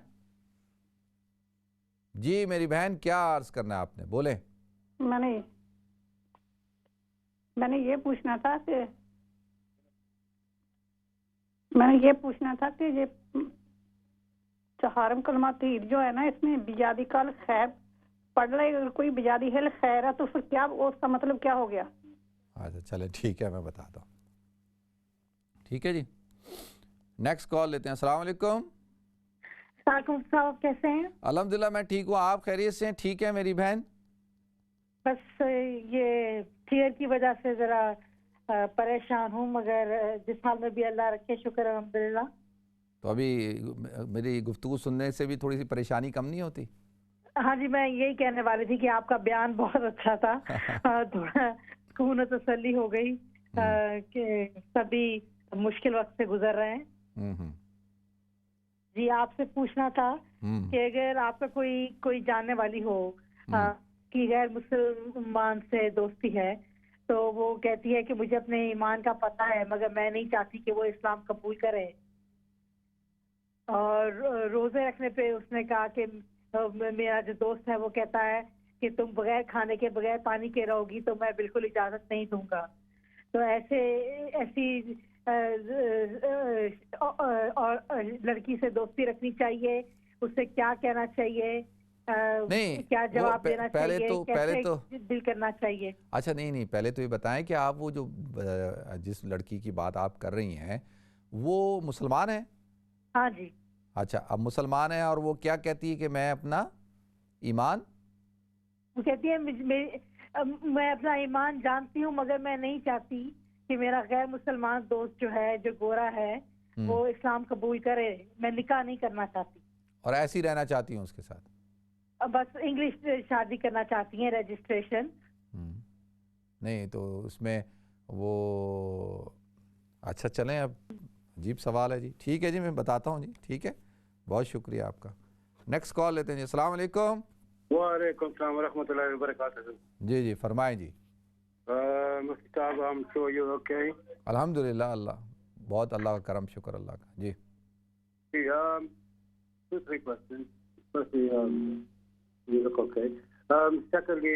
جی میری بہن کیا عرض کرنا ہے آپ نے، بولیں. میں نے یہ پوچھنا تھا کہ یہ چہارم کلمات عید جو ہے نا، اس میں بجادی کل خیر پڑھ لے، اگر کوئی بجادی ہل خیر ہے تو پھر کیا اس کا مطلب کیا ہو گیا؟ اچھا چلے ٹھیک ہے، میں بتاتا ہوں. ٹھیک ہے جی، نیکسٹ کال لیتے ہیں. السلام علیکم. صاحب کیسے ہیں؟ الحمدللہ میں ٹھیک ہوں، آپ خیریت سے ہیں؟ ٹھیک ہے میری بہن. بس یہ فیئر کی وجہ سے ذرا پریشان ہوں، مگر جس حال میں بھی اللہ رکھے شکر الحمدللہ. تو ابھی میری گفتگو سننے سے بھی تھوڑی سی پریشانی کم نہیں ہوتی؟ ہاں جی، میں یہی کہنے والی تھی کہ آپ کا بیان بہت اچھا تھا. تھوڑا سکون و تسلی ہو گئی کہ سبھی مشکل وقت سے گزر رہے ہیں. جی آپ سے پوچھنا تھا کہ اگر آپ کا کوئی جاننے والی ہو کہ غیر مسلمان سے دوستی ہے، تو وہ کہتی ہے کہ مجھے اپنے ایمان کا پتہ ہے مگر میں نہیں چاہتی کہ وہ اسلام قبول کرے. اور روزے رکھنے پہ اس نے کہا کہ میرا جو دوست ہے وہ کہتا ہے کہ تم بغیر کھانے کے بغیر پانی کے رہو گی تو میں بالکل اجازت نہیں دوں گا. تو ایسی لڑکی سے دوستی رکھنی چاہیے؟ اس سے کیا کہنا چاہیے؟ کیا جواب دینا چاہیے؟ کیسے دل کرنا چاہیے؟ اچھا نہیں پہلے تو یہ بتائیں کہ آپ وہ جو جس لڑکی کی بات آپ کر رہی ہیں وہ مسلمان ہے؟ ہاں جی. اچھا اب مسلمان ہے اور وہ کیا کہتی ہے کہ میں اپنا ایمان، وہ کہتی ہے میں اپنا ایمان جانتی ہوں مگر میں نہیں چاہتی کہ میرا غیر مسلمان دوست جو ہے جو گورا ہے وہ اسلام قبول کرے. میں نکاح نہیں کرنا چاہتی. اور ایسی رہنا چاہتی ہوں اس کے ساتھ؟ بس انگلش شادی کرنا چاہتی ہیں, رجسٹریشن. نہیں تو اس میں وہ اچھا چلیں, اب عجیب سوال ہے جی. ٹھیک ہے جی, میں بتاتا ہوں جی. ٹھیک ہے, بہت شکریہ آپ کا. نیکسٹ کال لیتے ہیں جی. السلام علیکم. وعلیکم السلام ورحمۃ اللہ وبرکاتہ. جی جی فرمائیں جی. مفتی صاحب, ہم سو یو اوکے. الحمد للہ, اللہ بہت اللہ کا کرم, شکر اللہ کا. جی two, three questions. Firstly, you look okay. Secondly,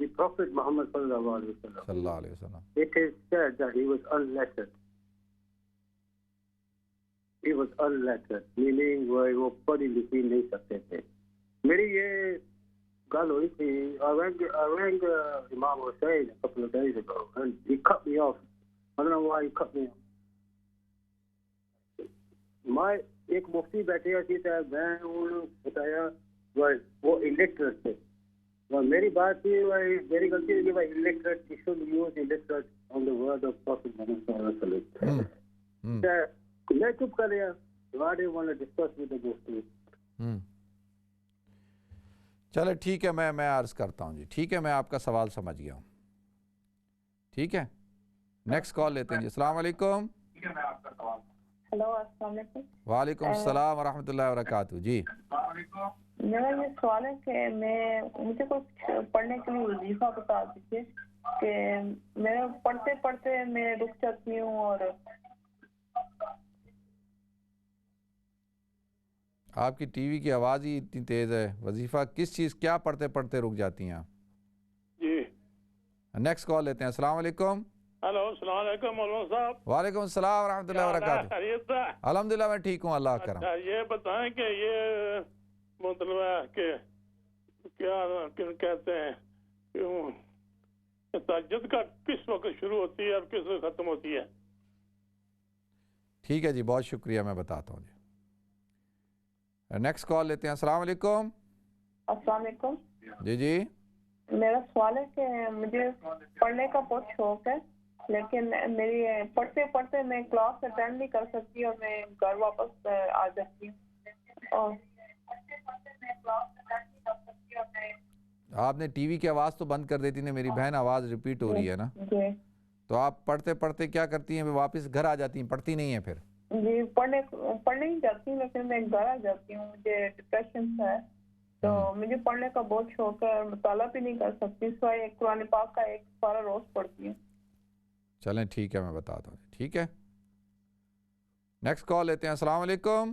The Prophet Muhammad sallallahu alaihi wasallam. It is said that he was unlettered. He was unlettered, meaning وہ پڑھی لکھی نہیں سکتے تھے. میری یہ گل ہوئی تھی. I rang Imam Hussein a couple of days ago and he cut me off. I don't know why he cut me off. میں ایک مفتی بیٹھے ہوتی تھا, میں انہوں بتایا وہ الیکٹریٹ تھے. میری بات تھی, میری غلطی ہے کہ بھائی electorate, you should use illiterate on the word of Prophet Muhammad sallallahu alaihi wasallam. میں چپ کر رہا. I didn't want to discuss with the mufti. چلے ٹھیک ہے, میں عرض کرتا ہوں جی. ٹھیک ہے, میں آپ کا سوال سمجھ گیا ہوں. ٹھیک ہے, نیکسٹ کال لیتے ہیں جی. السلام علیکم. ہلو, السلام علیکم. وعلیکم السلام ورحمۃ اللہ وبرکاتہ. جی میرا یہ سوال ہے کہ مجھے کچھ پڑھنے کے لیے وظیفہ بتا دیجیے کہ میں پڑھتے پڑھتے میں رک جاتی ہوں. اور آپ کی ٹی وی کی آواز ہی اتنی تیز ہے. وظیفہ کس چیز, کیا پڑھتے پڑھتے رک جاتی ہیں آپ؟ جی نیکسٹ کال لیتے ہیں. السلام علیکم. ہلو, السلام علیکم مولانا صاحب. وعلیکم السلام ورحمۃ اللہ وبرکاتہ. خیریت ہے؟ الحمد للہ میں ٹھیک ہوں, اللہ کا کرم. یہ بتائیں کہ یہ مطلب ہے کہ کیا کہتے ہیں تہجد کا کس وقت شروع ہوتی ہے اور کس وقت ختم ہوتی ہے؟ ٹھیک ہے جی, بہت شکریہ, میں بتاتا ہوں جی. نیکسٹ کال لیتے ہیں. السلام علیکم. السلام علیکم. جی جی میرا سوال ہے کہ مجھے پڑھنے کا بہت شوق ہے, لیکن میری پڑھتے پڑھتے میں کلاس اٹینڈ نہیں کر سکتی اور میں گھر واپس آ جاتی ہوں. آپ نے ٹی وی کی آواز تو بند کر دیتی نا میری بہن, آواز ریپیٹ ہو رہی ہے نا. جی تو آپ پڑھتے پڑھتے کیا کرتی ہیں, واپس گھر آ جاتی ہیں, پڑھتی نہیں ہیں پھر؟ جی پڑھنے ہی جاتی ہوں, لیکن میں گھر آ جاتی ہوں. مجھے ڈپریشن ہے تو مجھے پڑھنے کا بہت شوق ہے اور مطالعہ بھی نہیں کر سکتی, سوائے قرآن پاک کا ایک پارہ روز پڑھتی ہوں. چلیں ٹھیک ہے, میں بتاتا ہوں. ٹھیک ہے, نیکسٹ کال لیتے ہیں. السلام علیکم.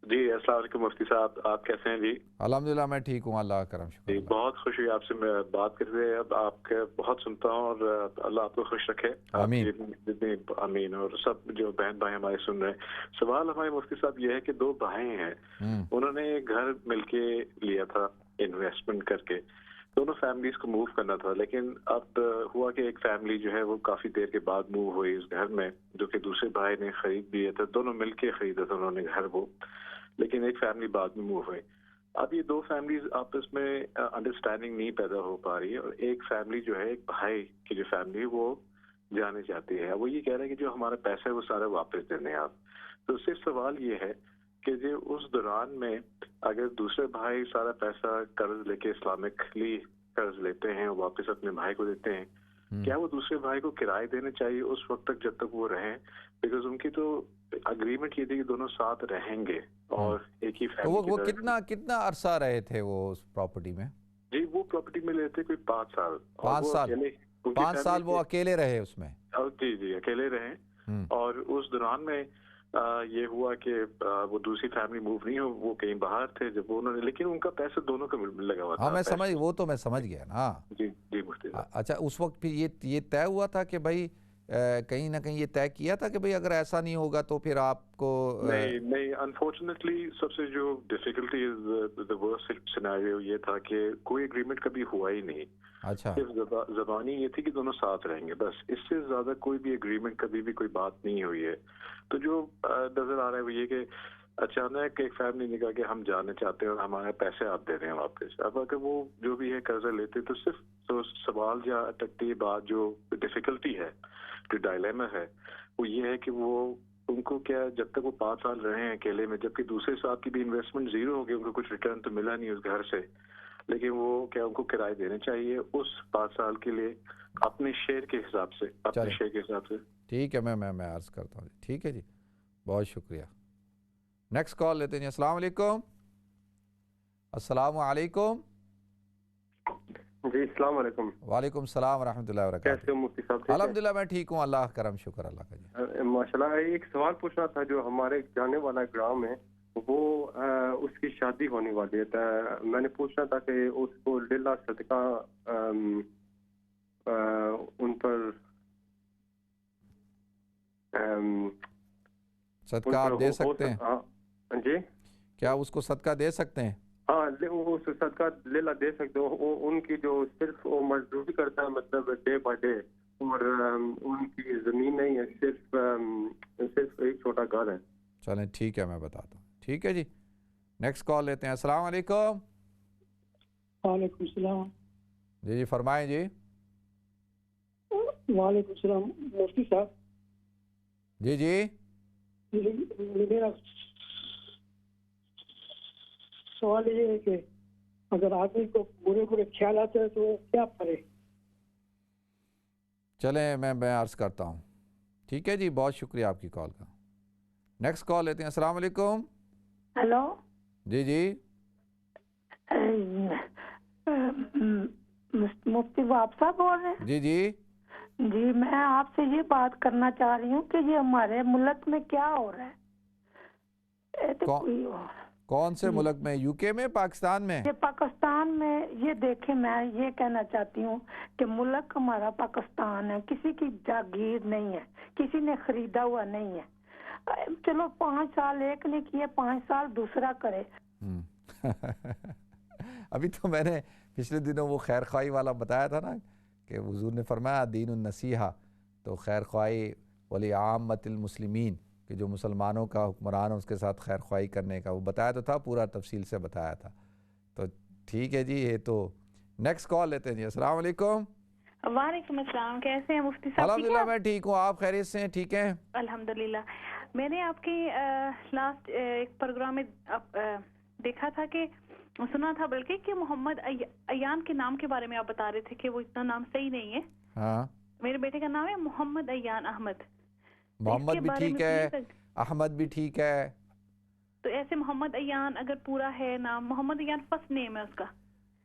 جی السلام علیکم مفتی صاحب, آپ کیسے ہیں؟ جی الحمد للہ میں ٹھیک ہوں, اللہ کا کرم, شکر. جی بہت خوشی ہوئی آپ سے میں بات کرتے ہیں. اب آپ کے بہت سنتا ہوں اور اللہ آپ کو خوش رکھے. آمین. آمین. اور سب جو بہن بھائی ہمارے سن رہے ہیں, سوال ہمارے مفتی صاحب یہ ہے کہ دو بھائی ہیں, انہوں نے گھر مل کے لیا تھا انویسٹمنٹ کر کے, دونوں فیملیز کو موو کرنا تھا, لیکن اب ہوا کہ ایک فیملی جو ہے وہ کافی دیر کے بعد موو ہوئی اس گھر میں, جو کہ دوسرے بھائی نے خرید لیا تھا. دونوں مل کے خریدا تھا انہوں نے گھر وہ, لیکن ایک فیملی بعد میں موو ہوئی. اب یہ دو فیملیز آپس میں انڈرسٹینڈنگ نہیں پیدا ہو پا رہی ہے, اور ایک فیملی جو ہے, ایک بھائی کی جو فیملی وہ جانے چاہتی ہے. وہ یہ کہہ رہے ہیں کہ جو ہمارا پیسہ ہے وہ سارا واپس دینے آپ. تو صرف سوال یہ ہے کہ جو اس دوران میں اگر دوسرے بھائی سارا پیسہ قرض لے کے اسلامکلی قرض لیتے ہیں اور واپس اپنے بھائی کو دیتے ہیں, کیا وہ دوسرے بھائی کو کرائے دینے چاہیے اس وقت تک جب تک وہ رہیں؟ بیکاز ان کی تو اگریمنٹ یہ تھی کہ دونوں ساتھ رہیں گے اور ایک ہی فیملی. وہ کتنا عرصہ رہے تھے وہ اس پراپرٹی میں؟ جی وہ پراپرٹی میں رہتے کوئی 5 سال. 5 سال وہ اکیلے رہے اس میں؟ جی اکیلے رہے. اور اس دوران میں یہ ہوا کہ وہ دوسری فیملی موو نہیں ہو, وہ کہیں باہر تھے جب انہوں نے, لیکن ان کا پیسہ دونوں کا لگا ہوا تھا. ہاں میں سمجھ, وہ تو میں سمجھ گیا نا. جی جی مفتی صاحب. اچھا اس وقت پھر یہ طے ہوا تھا کہ بھائی کہیں نہ کہیں یہ طے کیا تھا کہ بھئی اگر ایسا نہیں ہوگا تو پھر آپ کو؟ نہیں انفارچونیٹلی سب سے جو ڈیفیکلٹی ورسٹ سینیریو یہ تھا کہ کوئی اگریمنٹ کبھی ہوا ہی نہیں. اچھا صرف زبانی یہ تھی کہ دونوں ساتھ رہیں گے بس, اس سے زیادہ کوئی بھی اگریمنٹ کبھی بھی کوئی بات نہیں ہوئی ہے. تو جو نظر آ رہا ہے وہ یہ کہ اچانک ایک فیملی نے کہا کہ ہم جانے چاہتے ہیں اور ہمارے پیسے آپ دے رہے ہیں واپس. اب اگر وہ جو بھی ہے قرضہ لیتے تو صرف تو سوال یا اٹکتی بات جو ڈیفیکلٹی ہے، جو ڈائلیما ہے، وہ یہ ہے کہ وہ ان کو کیا جب تک وہ 5 سال رہے ہیں اکیلے میں، جبکہ دوسرے سال کی بھی انویسٹمنٹ زیرو ہو گئی، ان کو کچھ ریٹرن تو ملا نہیں اس گھر سے، لیکن وہ کیا ان کو کرائے دینے چاہیے اس 5 سال کے لیے اپنے شیئر کے حساب سے، اپنے شیئر کے حساب سے. ٹھیک ہے، میں عرض کرتا ہوں. ٹھیک ہے جی، بہت شکریہ. نیکسٹ کال لیتے ہیں. السلام علیکم. السلام علیکم. جی السلام علیکم. وعلیکم السلام ورحمۃ اللہ وبرکاتہ. کیسے ہو مفتی صاحب؟ الحمدللہ میں ٹھیک ہوں، اللہ کرم، شکر اللہ کا جی. ماشاء اللہ. ایک سوال پوچھنا تھا، جو ہمارے جانے والا گرام ہے وہ اس کی شادی ہونے والی ہے، میں نے پوچھنا تھا کہ اس کو لیلا صدقہ ان پر صدقہ آپ دے سکتے ہیں؟ جی کیا اس کو صدقہ دے سکتے ہیں؟ ہاں، اس صدقہ لیلا دے سکتے ہو. ان کی جو صرف وہ مزدوری کرتا ہے، مطلب ڈے بائی ڈے، اور ان کی زمین نہیں ہے، صرف ایک چھوٹا گھر ہے. چلیں ٹھیک ہے، میں بتاتا ہوں. ٹھیک ہے جی، نیکسٹ کال لیتے ہیں. السلام علیکم. وعلیکم السلام. جی فرمائیں جی. وعلیکم السلام مفتی صاحب. جی میرا سوال یہ ہے کہ اگر آدمی کو برے خیال آتے ہیں تو وہ کیا کرے؟ چلیں میں عرض کرتا ہوں. ٹھیک ہے جی، بہت شکریہ آپ کی کال کا. نیکسٹ کال لیتے ہیں. السلام علیکم. ہیلو. جی مفتی واب صاحب بول رہے ہیں؟ جی میں آپ سے یہ بات کرنا چاہ رہی ہوں کہ یہ ہمارے ملک میں کیا ہو رہا ہے؟ کون سے ملک میں؟ یو کے میں، پاکستان میں؟ یہ پاکستان میں. یہ دیکھیں، میں یہ کہنا چاہتی ہوں کہ ملک ہمارا پاکستان ہے، کسی کی جاگیر نہیں ہے، کسی نے خریدا ہوا نہیں ہے. چلو 5 سال ایک نے کیے، 5 سال دوسرا کرے. ابھی تو میں نے پچھلے دنوں وہ خیر خواہی والا بتایا تھا نا، کہ حضور نے فرمایا دین النصیحہ، تو خیر خواہی ولی عامت المسلمین، کہ جو مسلمانوں کا حکمران ہے اس کے ساتھ خیر خواہی کرنے کا، وہ بتایا تو تھا، پورا تفصیل سے بتایا تھا. تو ٹھیک ہے جی. یہ تو نیکسٹ کال لیتے ہیں جی. السلام علیکم. وعلیکم السلام. کیسے ہیں مفتی صاحب؟ الحمدللہ میں ٹھیک ہوں، آپ خیریت سے ہیں؟ ٹھیک ہیں الحمدللہ. میں نے آپ کی لاسٹ ایک پروگرام میں دیکھا تھا، کہ سنا تھا بلکہ، کہ محمد ایان کے نام کے بارے میں آپ بتا رہے تھے کہ وہ اتنا نام صحیح نہیں ہے. ہاں، میرے بیٹے کا نام ہے محمد ایان احمد. محمد بھی ٹھیک ہے، احمد بھی ٹھیک ہے. تو ایسے محمد ایان اگر پورا ہے نام، محمد ایان فرسٹ نیم ہے اس کا.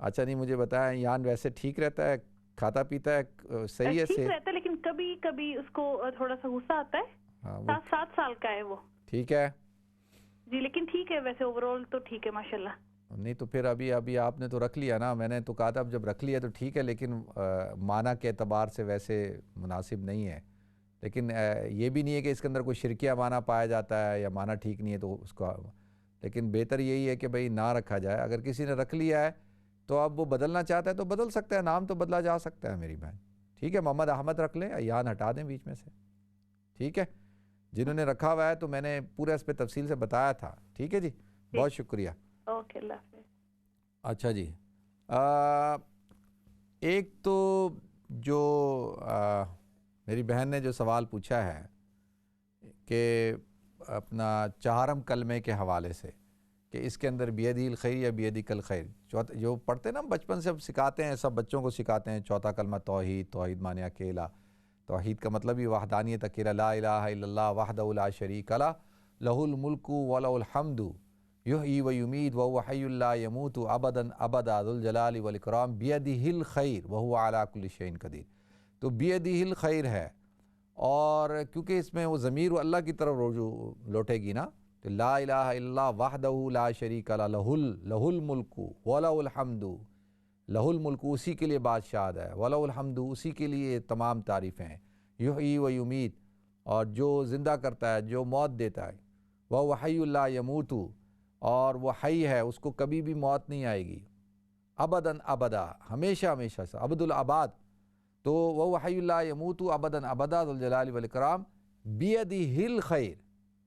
اچھا نہیں، مجھے بتائیں ایان ویسے ٹھیک رہتا ہے، کھاتا پیتا ہے، صحیح ہے؟ ٹھیک رہتا ہے، لیکن کبھی کبھی اس کو تھوڑا سا غصہ آتا ہے. 7 سال کا ہے وہ. ٹھیک ہے جی، لیکن ٹھیک ہے ویسے اوور آل تو ٹھیک ہے ماشاءاللہ. نہیں تو پھر ابھی آپ نے تو رکھ لیا نا. میں نے تو کہا تھا اب جب رکھ لیا تو ٹھیک ہے، لیکن معنی کے اعتبار سے ویسے مناسب نہیں ہے. لیکن یہ بھی نہیں ہے کہ اس کے اندر کوئی شرکیہ معنی پایا جاتا ہے یا معنی ٹھیک نہیں ہے تو اس کو، لیکن بہتر یہی ہے کہ بھئی نہ رکھا جائے. اگر کسی نے رکھ لیا ہے تو اب وہ بدلنا چاہتا ہے تو بدل سکتا ہے، نام تو بدلا جا سکتا ہے میری بہن. ٹھیک ہے، محمد احمد رکھ لیں، ایان ہٹا دیں بیچ میں سے. ٹھیک ہے، جنہوں نے رکھا ہوا ہے تو میں نے پورا اس پہ تفصیل سے بتایا تھا. ٹھیک ہے جی، بہت شکریہ. اوکے، اللہ حافظ. اچھا جی، ایک تو جو میری بہن نے جو سوال پوچھا ہے کہ اپنا چہارم کلمے کے حوالے سے، کہ اس کے اندر بیدی الخیر یا بیدک الخیر، جو پڑھتے ہیں نا بچپن سے سکھاتے ہیں، سب بچوں کو سکھاتے ہیں. چوتھا کلمہ توحید، توحید معنی اکیلا. توحید کا مطلب ہی وحدانیت اکیلا، لا الہ الا اللہ وحدہ لا شریک لہ، لہ الملک ولہ الحمد یحیی و یمیت وہو حی لا یموت ابدا ابدا ذو الجلال والاکرام بیدہ الخیر وہو علی کل شیء قدیر. تو بیدہ الخیر ہے، اور کیونکہ اس میں وہ ضمیر اللہ کی طرف رجوع لوٹے گی نا، تو لا الہ الا اللہ وحدہ لا شریک لہ، لہ الملک ولہ الحمد، لہ الملک اسی کے لیے بادشاہت ہے، ولہ الحمد اسی کے لیے تمام تعریفیں ہیں. یحیی و یمیت، اور جو زندہ کرتا ہے، جو موت دیتا ہے. وہو حی لا یموت، اور وہ حی ہے، اس کو کبھی بھی موت نہیں آئے گی. ابداً ابدا، ہمیشہ ہمیشہ سے، ابد الاباد. تو وہو حی لا یموت ابداً ابدا ذو الجلال والاکرام بیدہ الخیر.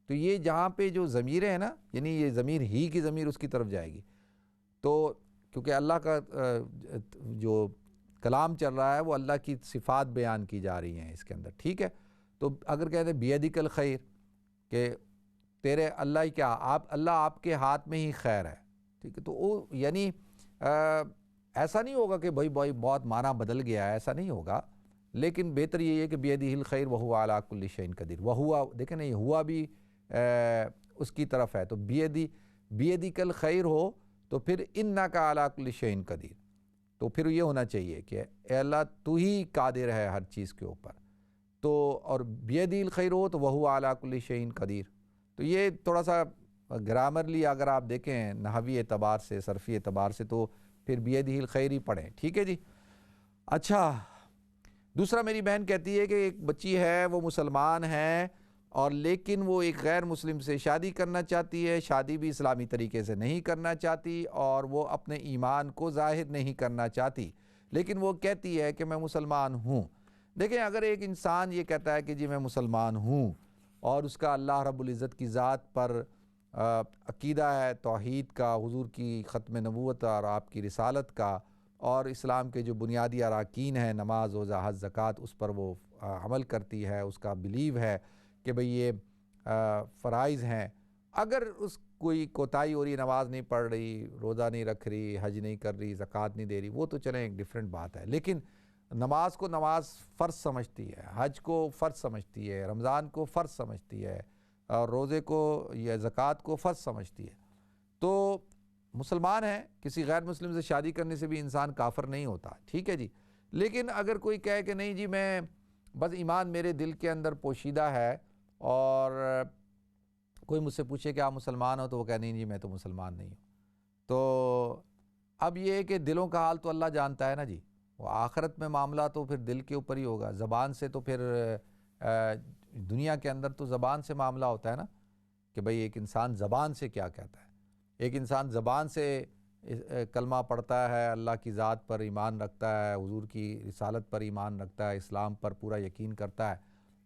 تو یہ جہاں پہ جو ضمیریں ہیں نا، یعنی یہ ضمیر ہی کی ضمیر اس کی طرف جائے گی. تو کیونکہ اللہ کا جو کلام چل رہا ہے وہ اللہ کی صفات بیان کی جا رہی ہیں اس کے اندر، ٹھیک ہے. تو اگر کہتے ہیں بیدک الخیر کہ تیرے اللہ ہی کیا، اللہ آپ کے ہاتھ میں ہی خیر ہے، ٹھیک ہے. تو وہ یعنی ایسا نہیں ہوگا کہ بھائی بہت معنی بدل گیا ہے، ایسا نہیں ہوگا، لیکن بہتر یہ ہے کہ بیدہ الخیر وہو علی کل شیء قدیر. وہوا دیکھیں نا، یہ ہوا بھی اس کی طرف ہے. تو بیدک الخیر ہو تو پھر انک علی کل شیء قدیر، تو پھر یہ ہونا چاہیے کہ اے اللہ تو ہی قادر ہے ہر چیز کے اوپر. تو اور بیدہ الخیر ہو تو وہو علی کل شیء قدیر. تو یہ تھوڑا سا گرامرلی اگر آپ دیکھیں نحوی اعتبار سے، صرفی اعتبار سے، تو پھر بیدہ الخیر ہی پڑھیں، ٹھیک ہے جی. اچھا، دوسرا میری بہن کہتی ہے کہ ایک بچی ہے وہ مسلمان ہے اور لیکن وہ ایک غیر مسلم سے شادی کرنا چاہتی ہے، شادی بھی اسلامی طریقے سے نہیں کرنا چاہتی اور وہ اپنے ایمان کو ظاہر نہیں کرنا چاہتی، لیکن وہ کہتی ہے کہ میں مسلمان ہوں. دیکھیں، اگر ایک انسان یہ کہتا ہے کہ جی میں مسلمان ہوں اور اس کا اللہ رب العزت کی ذات پر عقیدہ ہے توحید کا، حضور کی ختم نبوت اور آپ کی رسالت کا، اور اسلام کے جو بنیادی اراکین ہیں نماز، روزہ، حج، زکوٰۃ، اس پر وہ عمل کرتی ہے، اس کا بلیو ہے کہ بھئی یہ فرائض ہیں. اگر اس کوئی کوتاہی ہو رہی، نماز نہیں پڑھ رہی، روزہ نہیں رکھ رہی، حج نہیں کر رہی، زکوٰۃ نہیں دے رہی، وہ تو چلیں ایک ڈیفرنٹ بات ہے. لیکن نماز کو نماز فرض سمجھتی ہے، حج کو فرض سمجھتی ہے، رمضان کو فرض سمجھتی ہے، اور روزے کو یا زکوٰۃ کو فرض سمجھتی ہے، تو مسلمان ہے. کسی غیر مسلم سے شادی کرنے سے بھی انسان کافر نہیں ہوتا، ٹھیک ہے جی. لیکن اگر کوئی کہے کہ نہیں جی میں بس ایمان میرے دل کے اندر پوشیدہ ہے، اور کوئی مجھ سے پوچھے کہ آپ مسلمان ہو تو وہ کہے نہیں جی میں تو مسلمان نہیں ہوں، تو اب یہ ہے کہ دلوں کا حال تو اللہ جانتا ہے نا جی. وہ آخرت میں معاملہ تو پھر دل کے اوپر ہی ہوگا. زبان سے تو پھر دنیا کے اندر تو زبان سے معاملہ ہوتا ہے نا، کہ بھئی ایک انسان زبان سے کیا کہتا ہے. ایک انسان زبان سے کلمہ پڑھتا ہے، اللہ کی ذات پر ایمان رکھتا ہے، حضور کی رسالت پر ایمان رکھتا ہے، اسلام پر پورا یقین کرتا ہے،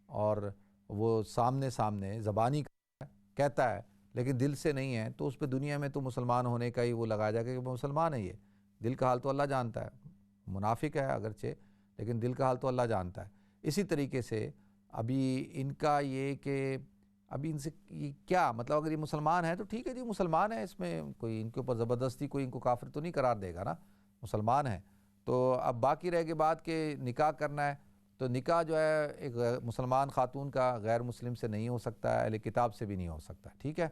اور وہ سامنے زبانی کہتا ہے لیکن دل سے نہیں ہے، تو اس پہ دنیا میں تو مسلمان ہونے کا ہی وہ لگایا جائے گا کہ وہ مسلمان ہے. یہ دل کا حال تو اللہ جانتا ہے. منافق ہے اگرچہ، لیکن دل کا حال تو اللہ جانتا ہے. اسی طریقے سے ابھی ان کا یہ کہ ابھی ان سے کیا مطلب، اگر یہ مسلمان ہے تو ٹھیک ہے جی مسلمان ہے، اس میں کوئی ان کے اوپر زبردستی کوئی ان کو کافر تو نہیں قرار دے گا نا، مسلمان ہے. تو اب باقی رہ کے بات کہ نکاح کرنا ہے، تو نکاح جو ہے ایک مسلمان خاتون کا غیر مسلم سے نہیں ہو سکتا ہے، اہل کتاب سے بھی نہیں ہو سکتا، ٹھیک ہے.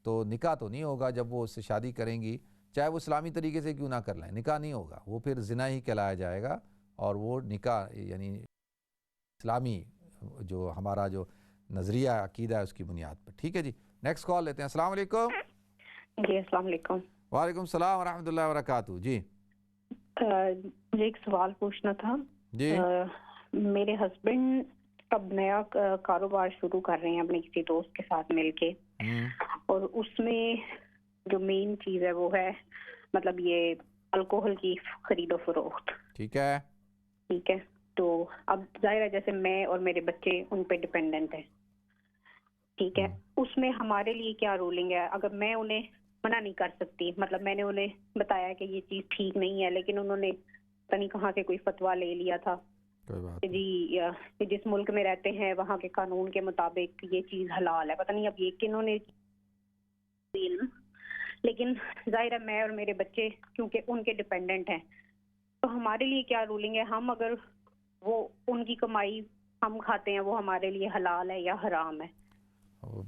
تو نکاح تو نہیں ہوگا جب وہ اس سے شادی کریں گی، چاہے وہ اسلامی طریقے سے کیوں نہ کر لیں، نکاح نہیں ہوگا، وہ پھر زنا ہی کہلایا جائے گا. اور وہ نکاح یعنی اسلامی جو ہمارا جو نظریہ عقیدہ ہے اس کی بنیاد پر، ٹھیک ہے جی. نیکسٹ کال لیتے ہیں. السلام علیکم. جی السلام علیکم. وعلیکم السلام ورحمۃ اللہ وبرکاتہ. جی مجھے ایک سوال پوچھنا تھا. جی میرے ہسبینڈ اب نیا کاروبار شروع کر رہے ہیں اپنے کسی دوست کے ساتھ مل کے، اور اس میں جو مین چیز ہے وہ ہے مطلب یہ الکوہل کی خرید و فروخت. ٹھیک ہے. ٹھیک ہے. تو اب ظاہر ہے جیسے میں اور میرے بچے ان پہ ڈیپینڈنٹ ہیں، ٹھیک ہے. اس میں ہمارے لیے کیا رولنگ ہے؟ اگر میں انہیں منع نہیں کر سکتی، مطلب میں نے انہیں بتایا کہ یہ چیز ٹھیک نہیں ہے، لیکن انہوں نے پتہ نہیں کہاں سے کوئی فتویٰ لے لیا تھا جی جس ملک میں رہتے ہیں وہاں کے قانون کے مطابق یہ چیز حلال ہے. پتہ نہیں اب یہ کنہوں نے، لیکن ظاہر ہے میں اور میرے بچے کیونکہ ان کے ڈیپینڈنٹ ہیں، تو ہمارے لیے کیا رولنگ ہے؟ ہم اگر وہ ان کی کمائی ہم کھاتے ہیں وہ ہمارے لیے حلال ہے یا حرام ہے؟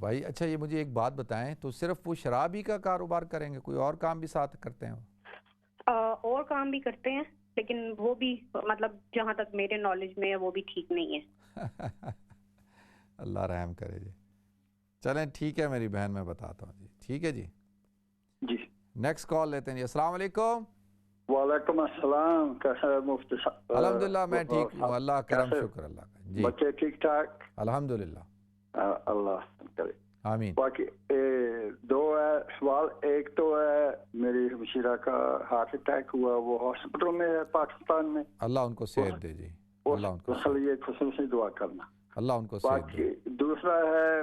بھائی اچھا یہ مجھے ایک بات بتائیں، تو صرف وہ شراب ہی کا کاروبار کریں گے، کوئی اور کام بھی ساتھ کرتے ہیں؟ اور کام بھی کرتے ہیں، لیکن وہ بھی مطلب جہاں تک میرے نالج میں ہے وہ بھی ٹھیک نہیں ہے. اللہ رحم کرے جی. چلیں ٹھیک ہے میری بہن، میں بتاتا ہوں جی. ٹھیک ہے جی. جی نیکسٹ کال لیتے ہیں جی. السلام علیکم. وعلیکم السلام. کیسا ہے مفتی صاحب؟ الحمدللہ میں ٹھیک ہوں، اللہ کرم شکر اللہ کا. جی بچے ٹھیک ٹھاک؟ الحمدللہ. اللہ کرے آمین. باقی دو ہے سوال. ایک تو ہے میری ہمشیرہ کا ہارٹ اٹیک ہوا، وہ ہاسپٹل میں ہے پاکستان میں، اللہ ان کو صحت دے جی. اللہ ان کو لیے خصوصی دعا کرنا. اللہ ان کو صحت دے. باقی دوسرا ہے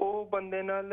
ਉਹ ਬੰਦੇ ਨਾਲ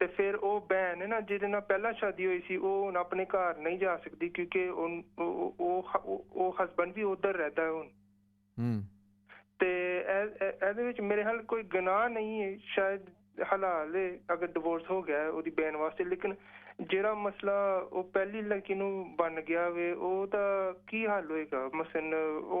ਤੇ ਫਿਰ ਉਹ ਬਹਿਨ ਹੈ ਨਾ ਜਿਹਦੇ ਨਾਲ ਪਹਿਲਾਂ ਸ਼ਾਦੀ ਹੋਈ ਸੀ ਉਹ ਹੁਣ ਆਪਣੇ ਘਰ ਨਹੀਂ ਜਾ ਸਕਦੀ ਕਿਉਂਕਿ ਉਹ ਹਸਬੰਡ ਵੀ ਉਧਰ ਰਹਿੰਦਾ ਹੈ ਹੁਣ। ਤੇ ਇਹਦੇ ਵਿੱਚ ਮੇਰੇ ਹਾਲ ਕੋਈ ਗੁਨਾਹ ਨਹੀਂ ਹੈ, ਸ਼ਾਇਦ ਹਲਾਲ ਹੈ ਅਗਰ ਡਿਵੋਰਸ ਹੋ ਗਿਆ ਉਹਦੀ ਬਹਿਨ ਵਾਸਤੇ, ਲੇਕਿਨ ਜਿਹੜਾ ਮਸਲਾ ਉਹ ਪਹਿਲੀ ਲੜਕੀ ਨੂੰ ਬਣ ਗਿਆ ਵੇ ਉਹਦਾ ਕੀ ਹੱਲ ਹੋਏਗਾ? ਮਸਲਨ ਉਹ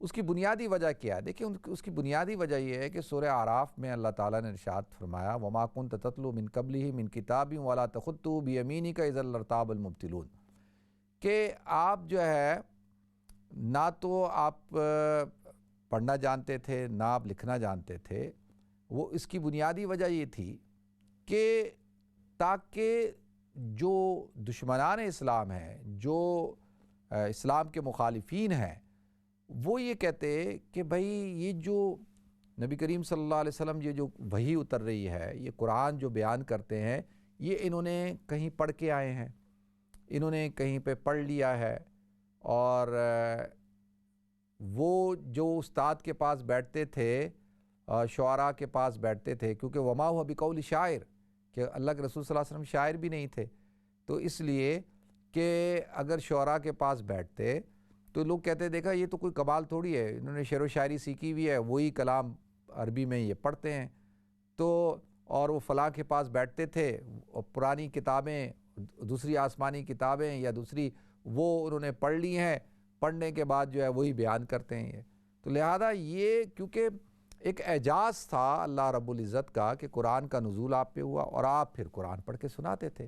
اس کی بنیادی وجہ کیا ہے؟ دیکھیں اس کی بنیادی وجہ یہ ہے کہ سورہ اعراف میں اللہ تعالیٰ نے ارشاد فرمایا وَمَا كُنْتَ تَتْلُو مِن قَبْلِهِ مِن كِتَابٍ وَلَا تَخُطُّهُ بِيَمِينِكَ إِذًا لَارْتَابَ الْمُبْطِلُونَ، کہ آپ جو ہے نہ تو آپ پڑھنا جانتے تھے نہ آپ لکھنا جانتے تھے. وہ اس کی بنیادی وجہ یہ تھی کہ تاکہ جو دشمنان اسلام ہیں، جو اسلام کے مخالفین ہیں، وہ یہ کہتے کہ بھئی یہ جو نبی کریم صلی اللہ علیہ وسلم یہ جو وحی اتر رہی ہے، یہ قرآن جو بیان کرتے ہیں، یہ انہوں نے کہیں پڑھ کے آئے ہیں، انہوں نے کہیں پہ پڑھ لیا ہے، اور وہ جو استاد کے پاس بیٹھتے تھے، شعراء کے پاس بیٹھتے تھے، کیونکہ وما ہوا بقول شاعر، کہ اللہ کے رسول صلی اللہ علیہ وسلم شاعر بھی نہیں تھے، تو اس لیے کہ اگر شعراء کے پاس بیٹھتے تو لوگ کہتے دیکھا یہ تو کوئی کمال تھوڑی ہے، انہوں نے شعر و شاعری سیکھی ہوئی ہے، وہی کلام عربی میں یہ پڑھتے ہیں. تو اور وہ فلاں کے پاس بیٹھتے تھے، پرانی کتابیں، دوسری آسمانی کتابیں یا دوسری وہ انہوں نے پڑھ لی ہیں، پڑھنے کے بعد جو ہے وہی بیان کرتے ہیں. یہ تو لہذا یہ کیونکہ ایک اعجاز تھا اللہ رب العزت کا کہ قرآن کا نزول آپ پہ ہوا اور آپ پھر قرآن پڑھ کے سناتے تھے،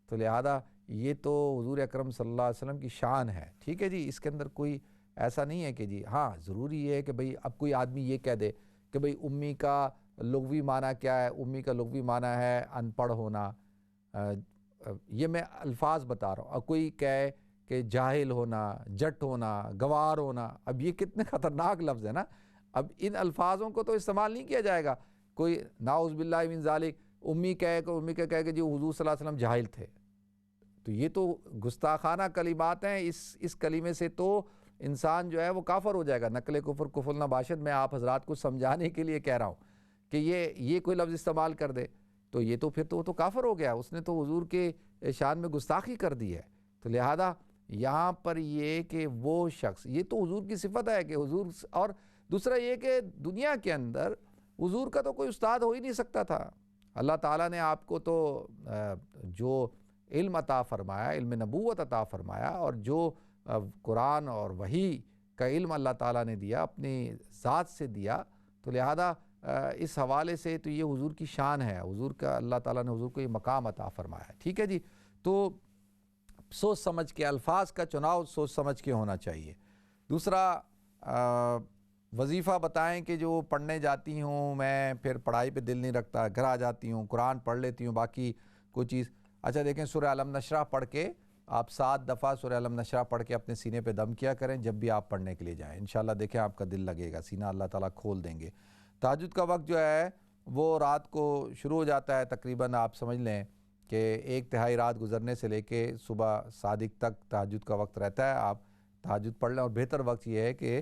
تو لہذا یہ تو حضور اکرم صلی اللہ علیہ وسلم کی شان ہے. ٹھیک ہے جی، اس کے اندر کوئی ایسا نہیں ہے کہ جی ہاں ضروری یہ ہے کہ بھئی اب کوئی آدمی یہ کہہ دے کہ بھئی امی کا لغوی معنی کیا ہے. امی کا لغوی معنی ہے ان پڑھ ہونا، یہ میں الفاظ بتا رہا ہوں. اور کوئی کہے کہ جاہل ہونا، جٹ ہونا، گوار ہونا، اب یہ کتنے خطرناک لفظ ہیں نا. اب ان الفاظوں کو تو استعمال نہیں کیا جائے گا. کوئی نعوذ باللہ من ذالک امی کہے کہ جی حضور صلی اللہ علیہ وسلم جاہل تھے، تو یہ تو گستاخانہ کلمات ہیں. اس کلمے سے تو انسان جو ہے وہ کافر ہو جائے گا. نقل کفر کفر نہ باشد، میں آپ حضرات کو سمجھانے کے لیے کہہ رہا ہوں کہ یہ کوئی لفظ استعمال کر دے تو یہ تو پھر تو وہ تو کافر ہو گیا، اس نے تو حضور کے شان میں گستاخی کر دی ہے. تو لہذا یہاں پر یہ کہ وہ شخص، یہ تو حضور کی صفت ہے کہ حضور، اور دوسرا یہ کہ دنیا کے اندر حضور کا تو کوئی استاد ہو ہی نہیں سکتا تھا. اللہ تعالیٰ نے آپ کو تو جو علم عطا فرمایا، علم نبوت عطا فرمایا، اور جو قرآن اور وحی کا علم اللہ تعالیٰ نے دیا، اپنی ذات سے دیا، تو لہذا اس حوالے سے تو یہ حضور کی شان ہے. حضور کا اللہ تعالیٰ نے حضور کو یہ مقام عطا فرمایا. ٹھیک ہے جی، تو سوچ سمجھ کے الفاظ کا چناؤ سوچ سمجھ کے ہونا چاہیے. دوسرا وظیفہ بتائیں کہ جو پڑھنے جاتی ہوں میں، پھر پڑھائی پہ دل نہیں رکھتا، گھر آ جاتی ہوں، قرآن پڑھ لیتی ہوں، باقی کوئی چیز. اچھا دیکھیں، سورہ علم نشرح پڑھ کے آپ 7 دفعہ سورہ علم نشرح پڑھ کے اپنے سینے پہ دم کیا کریں جب بھی آپ پڑھنے کے لیے جائیں. انشاءاللہ دیکھیں آپ کا دل لگے گا، سینہ اللہ تعالیٰ کھول دیں گے. تہجد کا وقت جو ہے وہ رات کو شروع ہو جاتا ہے، تقریباً آپ سمجھ لیں کہ 1/3 رات گزرنے سے لے کے صبح صادق تک تہجد کا وقت رہتا ہے. آپ تہجد پڑھ لیں، اور بہتر وقت یہ ہے کہ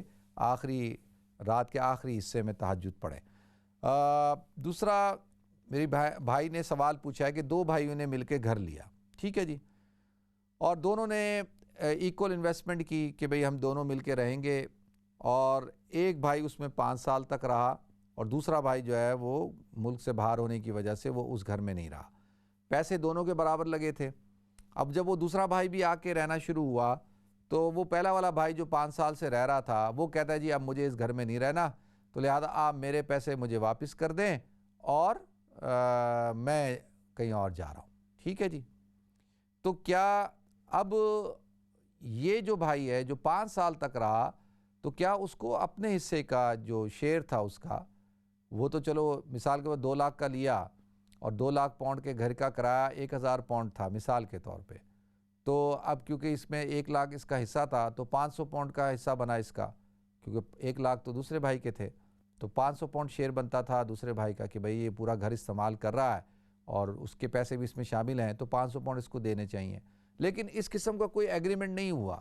رات کے آخری حصے میں تہجد پڑھیں. دوسرا میری بھائی نے سوال پوچھا ہے کہ 2 بھائیوں نے مل کے گھر لیا. ٹھیک ہے جی، اور دونوں نے ایکول انویسٹمنٹ کی کہ بھئی ہم دونوں مل کے رہیں گے، اور ایک بھائی اس میں 5 سال تک رہا، اور دوسرا بھائی جو ہے وہ ملک سے باہر ہونے کی وجہ سے وہ اس گھر میں نہیں رہا. پیسے دونوں کے برابر لگے تھے. اب جب وہ دوسرا بھائی بھی آ کے رہنا شروع ہوا تو وہ پہلا والا بھائی جو 5 سال سے رہ رہا تھا وہ کہتا ہے جی اب مجھے اس گھر میں نہیں رہنا، تو لہذا آپ میرے پیسے مجھے واپس کر دیں اور میں کہیں اور جا رہا ہوں. ٹھیک ہے جی، تو کیا اب یہ جو بھائی ہے جو 5 سال تک رہا، تو کیا اس کو اپنے حصے کا جو شیئر تھا اس کا، وہ تو چلو مثال کے بعد 2 لاکھ کا لیا، اور 2 لاکھ پاؤنڈ کے گھر کا کرایہ 1000 پاؤنڈ تھا مثال کے طور پہ، تو اب کیونکہ اس میں 1 لاکھ اس کا حصہ تھا تو 500 پاؤنڈ کا حصہ بنا اس کا، کیونکہ 1 لاکھ تو دوسرے بھائی کے تھے، تو 500 پاؤنڈ شیئر بنتا تھا دوسرے بھائی کا کہ بھئی یہ پورا گھر استعمال کر رہا ہے اور اس کے پیسے بھی اس میں شامل ہیں، تو 500 پاؤنڈ اس کو دینے چاہیے. لیکن اس قسم کا کوئی ایگریمنٹ نہیں ہوا،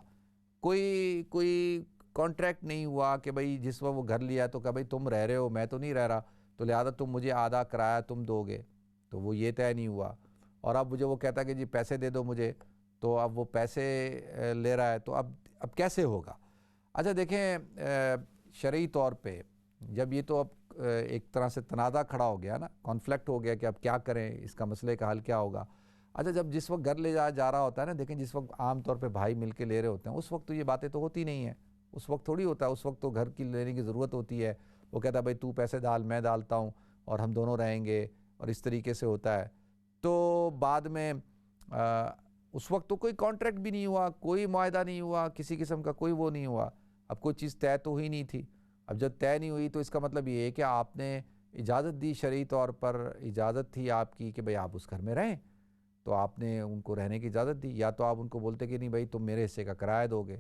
کوئی کانٹریکٹ نہیں ہوا کہ بھئی جس وقت وہ گھر لیا تو کہ بھئی تم رہ رہے ہو میں تو نہیں رہ رہا، تو لہذا تم مجھے آدھا کرایہ تم دو گے، تو وہ یہ طے نہیں ہوا. اور اب جو وہ کہتا کہ جی پیسے دے دو مجھے، تو اب وہ پیسے لے رہا ہے، تو اب کیسے ہوگا؟ اچھا دیکھیں، شرعی طور پہ جب یہ تو اب ایک طرح سے تنازع کھڑا ہو گیا نا، کانفلکٹ ہو گیا کہ اب کیا کریں، اس کا مسئلے کا حل کیا ہوگا. اچھا جس وقت گھر لے جا رہا ہوتا ہے نا، دیکھیں جس وقت عام طور پہ بھائی مل کے لے رہے ہوتے ہیں اس وقت تو یہ باتیں تو ہوتی نہیں ہیں. اس وقت تھوڑی ہوتا ہے, اس وقت تو گھر کی لینے کی ضرورت ہوتی ہے. وہ کہتا ہے بھائی تو پیسے ڈال, میں ڈالتا ہوں, اور ہم دونوں رہیں گے, اور اس طریقے سے ہوتا ہے. تو بعد میں اس وقت تو کوئی کانٹریکٹ بھی نہیں ہوا, کوئی معاہدہ نہیں ہوا, کسی قسم کا کوئی وہ نہیں ہوا. اب کوئی چیز طے تو ہوئی نہیں تھی. اب جب طے نہیں ہوئی تو اس کا مطلب یہ ہے کہ آپ نے اجازت دی, شرعی طور پر اجازت تھی آپ کی کہ بھئی آپ اس گھر میں رہیں, تو آپ نے ان کو رہنے کی اجازت دی. یا تو آپ ان کو بولتے کہ نہیں بھائی تم میرے حصے کا کرایہ دو گے,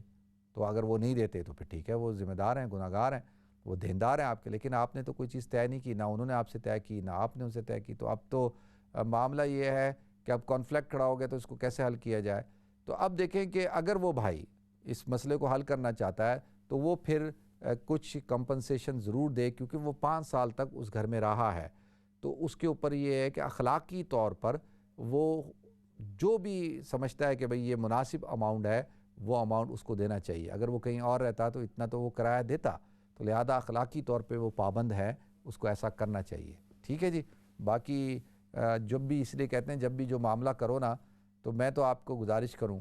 تو اگر وہ نہیں دیتے تو پھر ٹھیک ہے, وہ ذمہ دار ہیں, گناہ گار ہیں, وہ دیندار ہیں آپ کے. لیکن آپ نے تو کوئی چیز طے نہیں کی, نہ انہوں نے آپ سے طے کی, نہ آپ نے ان سے طے کی. تو اب تو معاملہ یہ ہے کہ اب کانفلکٹ کھڑا ہو گیا, تو اس کو کیسے حل کیا جائے. تو اب دیکھیں کہ اگر وہ بھائی اس مسئلے کو حل کرنا چاہتا ہے تو وہ پھر کچھ کمپنسیشن ضرور دے, کیونکہ وہ 5 سال تک اس گھر میں رہا ہے. تو اس کے اوپر یہ ہے کہ اخلاقی طور پر وہ جو بھی سمجھتا ہے کہ بھئی یہ مناسب اماؤنٹ ہے, وہ اماؤنٹ اس کو دینا چاہیے. اگر وہ کہیں اور رہتا تو اتنا تو وہ کرایہ دیتا, تو لہذا اخلاقی طور پہ وہ پابند ہے, اس کو ایسا کرنا چاہیے. ٹھیک ہے جی. باقی جب بھی, اس لیے کہتے ہیں جب بھی جو معاملہ کرو نا, تو میں تو آپ کو گزارش کروں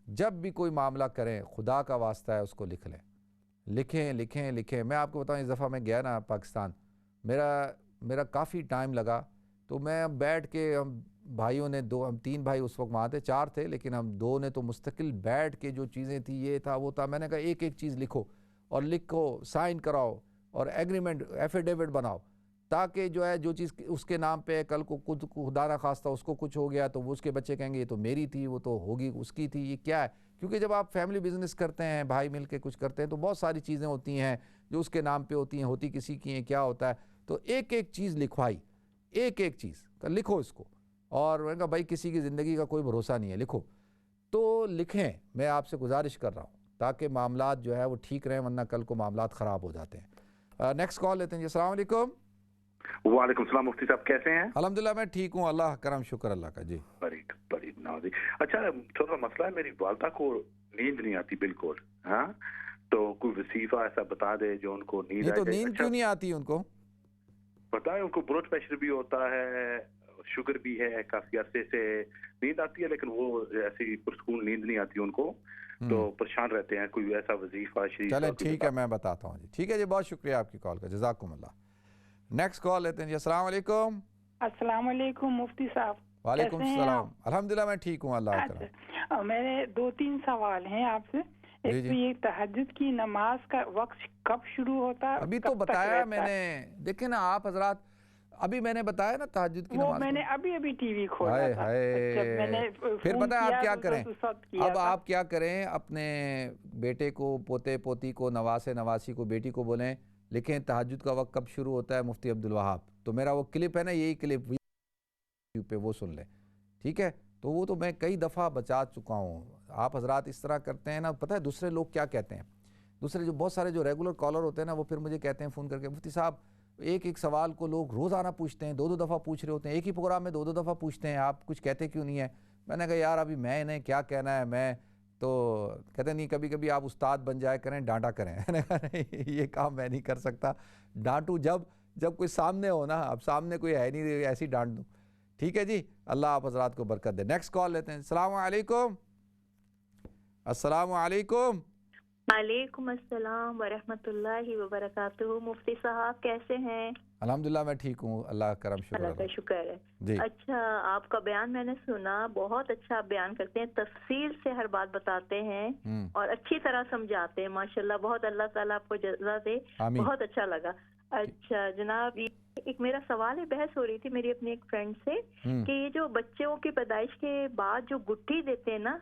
جب بھی کوئی معاملہ کریں, خدا کا واسطہ ہے اس کو لکھ لیں, لکھیں لکھیں لکھیں. میں آپ کو بتاؤں, اس دفعہ میں گیا نا پاکستان, میرا کافی ٹائم لگا. تو میں بیٹھ کے, ہم بھائیوں نے ہم 3 بھائی اس وقت وہاں تھے, 4 تھے, لیکن ہم 2 نے تو مستقل بیٹھ کے جو چیزیں تھیں, یہ تھا وہ تھا. میں نے کہا ایک ایک چیز لکھو, اور لکھو, سائن کراؤ, اور ایگریمنٹ ایفیڈیوٹ بناؤ, تاکہ جو ہے جو چیز اس کے نام پہ کل کو خدا نہ خواستہ اس کو کچھ ہو گیا تو وہ اس کے بچے کہیں گے یہ تو میری تھی, وہ تو ہوگی اس کی تھی, یہ کیا ہے. کیونکہ جب آپ فیملی بزنس کرتے ہیں, بھائی مل کے کچھ کرتے ہیں, تو بہت ساری چیزیں ہوتی ہیں جو اس کے نام پہ ہوتی ہیں, ہوتی کسی کی ہیں, کیا ہوتا ہے. تو ایک ایک چیز لکھوائی, ایک ایک چیز لکھو اس کو. اور میں نے کہا بھائی کسی کی زندگی کا کوئی بھروسہ نہیں ہے, لکھو. تو لکھیں, میں آپ سے گزارش کر رہا ہوں, تاکہ معاملات جو ہے وہ ٹھیک رہیں, ورنہ کل کو معاملات خراب ہو جاتے ہیں. نیکسٹ کال لیتے ہیں جی. السلام علیکم. وعلیکم السلام. مفتی صاحب کیسے ہیں؟ الحمدللہ میں ٹھیک ہوں, اللہ کرم شکر اللہ کا. جی بڑی نوازی. اچھا تھوڑا مسئلہ ہے, میری والدہ کو نیند نہیں آتی بالکل. ہاں, تو کوئی وظیفہ ایسا بتا دے جو ان کو نیند آئے. تو نیند کیوں نہیں آتی ان کو؟ بتائیں, ان کو بلڈ پریشر بھی ہوتا ہے, شوگر بھی ہے, کافی عرصے سے نیند آتی ہے, لیکن وہ ایسی پرسکون نیند نہیں آتی ان کو, تو پریشان رہتے ہیں. کوئی ایسا وظیفہ شریف. چلیں ٹھیک ہے, میں بتاتا ہوں جی. ٹھیک ہے جی, بہت شکریہ آپ کی کال کا, جزاکم اللہ. نیکسٹ کال لیتے ہیں جی. السلام علیکم. السلام علیکم مفتی صاحب. وعلیکم السلام. الحمدللہ میں ٹھیک ہوں, اللہ کرم. میرے 2-3 سوال ہیں آپ سے. ایک تو یہ تہجد کی نماز کا وقت کب شروع ہوتا ہے؟ ابھی تو بتایا میں نے, دیکھیں نا آپ حضرات, ابھی میں نے بتایا نا تہجد کی نماز. میں نے ابھی ٹی وی کھولا تھا, جب میں نے پھر پتہ ہے آپ کیا کریں, اب آپ کیا کریں, اپنے بیٹے کو, پوتے پوتی کو, نواسے نواسی کو, بیٹی کو بولیں لکھیں تہجد کا وقت کب شروع ہوتا ہے, مفتی عبدالوہاب. تو میرا وہ کلپ ہے نا, یہی کلپ یوٹیوب پہ وہ سن لیں. ٹھیک ہے, تو وہ تو میں کئی دفعہ بچا چکا ہوں. آپ حضرات اس طرح کرتے ہیں نا, پتہ ہے دوسرے لوگ کیا کہتے ہیں, دوسرے جو بہت سارے جو ریگولر کالر ہوتے ہیں نا, وہ پھر مجھے کہتے ہیں فون کر کے, مفتی صاحب ایک ایک سوال کو لوگ روزانہ پوچھتے ہیں, 2 دفعہ پوچھ رہے ہوتے ہیں, ایک ہی پروگرام میں 2 دفعہ پوچھتے ہیں, آپ کچھ کہتے کیوں نہیں ہیں. میں نے کہا یار ابھی میں انہیں کیا کہنا ہے, میں تو کہتے نہیں, کبھی کبھی آپ استاد بن جائے کریں, ڈانٹا کریں. میں نے کہا نہیں, یہ کام میں نہیں کر سکتا, ڈانٹوں جب کوئی سامنے ہو نا, اب سامنے کوئی ہے نہیں ایسی ڈانٹ دوں. ٹھیک ہے جی, اللہ آپ حضرات کو برکت دے. نیکسٹ کال لیتے ہیں. السلام علیکم. السلام علیکم. وعلیکم السلام ورحمۃ اللہ وبرکاتہ. مفتی صاحب کیسے ہیں؟ الحمدللہ میں ٹھیک ہوں, اللہ کرم شکر. اللہ کا شکر ہے جی. اچھا, آپ کا بیان میں نے سنا, بہت اچھا آپ بیان کرتے ہیں, تفصیل سے ہر بات بتاتے ہیں اور اچھی طرح سمجھاتے ہیں, ماشاءاللہ. بہت اللہ تعالیٰ آپ کو جزا دے, بہت اچھا لگا. اچھا جناب, ایک میرا سوال ہے, بحث ہو رہی تھی میری اپنی ایک فرینڈ سے کہ یہ جو بچوں کی پیدائش کے بعد جو گٹھی دیتے ہیں نا,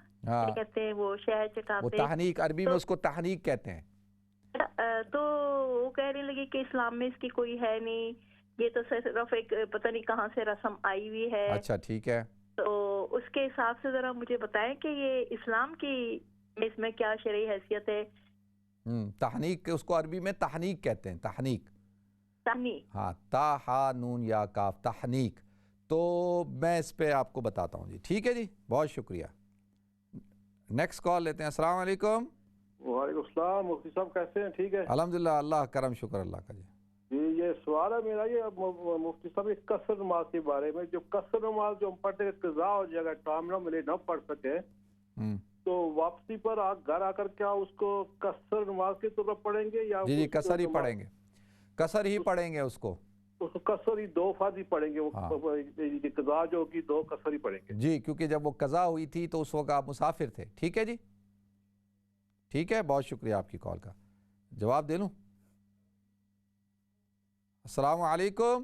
کہتے ہیں وہ شہد چکاتے, وہ تحنیک, عربی میں اس کو تحنیک کہتے ہیں. تو وہ کہنے لگی کہ اسلام میں اس کی کوئی ہے نہیں, یہ تو صرف ایک پتہ نہیں کہاں سے رسم آئی ہوئی ہے. اچھا ٹھیک ہے, تو اس کے حساب سے ذرا مجھے بتائیں کہ یہ اسلام کی اس میں کیا شرعی حیثیت ہے. تحنیک, اس کو عربی میں تحنیک کہتے ہیں, تحنیک. ہاں, تا ہا نون یا کاف, تحنیک. تو میں اس پہ آپ کو بتاتا ہوں جی. ٹھیک ہے جی, بہت شکریہ. نیکسٹ کال لیتے ہیں. السلام علیکم. وعلیکم السلام. مفتی صاحب کیسے ہیں؟ ٹھیک ہے الحمدللہ, اللہ کرم شکر اللہ کا. جی یہ سوال ہے میرا, یہ مفتی صاحب اس قصر نماز کے بارے میں, جو قصر نماز جو ہم پڑھتے ہیں قضا ہو جائے گا, ٹائم نہ ملے نہ پڑھ سکے, تو واپسی پر گھر آ کر کیا اس کو قصر نماز کی طور پر پڑھیں گے یا جی قصر ہی پڑھیں گے، قصر ہی پڑھیں گے اس کو قصر ہی 2 فرض ہی پڑھیں گے، وہ قضا جو ہوگی 2 قصر ہی پڑھیں گے؟ جی کیونکہ جب وہ قضا ہوئی تھی تو اس وقت آپ مسافر تھے. ٹھیک ہے جی، ٹھیک ہے، بہت شکریہ آپ کی کال کا. جواب دے لوں؟ السلام علیکم.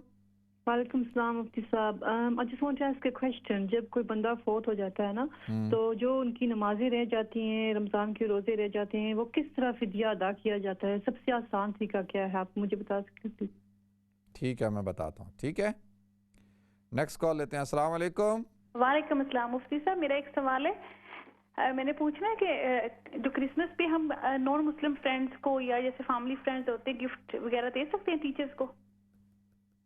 وعلیکم السلام مفتی صاحب. I just want to ask a question. جب کوئی بندہ فوت ہو جاتا ہے نا تو جو ان کی نمازیں رہ جاتی ہیں، رمضان کے روزے رہ جاتے ہیں، وہ کس طرح فدیہ ادا کیا جاتا ہے؟ سب سے آسان طریقہ کیا ہے؟ آپ مجھے بتا سکتے ہیں؟ ٹھیک ہے میں بتاتا ہوں. ٹھیک ہے، نیکسٹ کال لیتے ہیں. السلام علیکم. وعلیکم السلام مفتی صاحب. میرا ایک سوال ہے، میں نے پوچھنا ہے کہ جو کرسمس پہ ہم نان مسلم فرینڈس کو یا جیسے فیملی فرینڈس ہوتے ہیں گفٹ وغیرہ دے سکتے ہیں ٹیچرز کو؟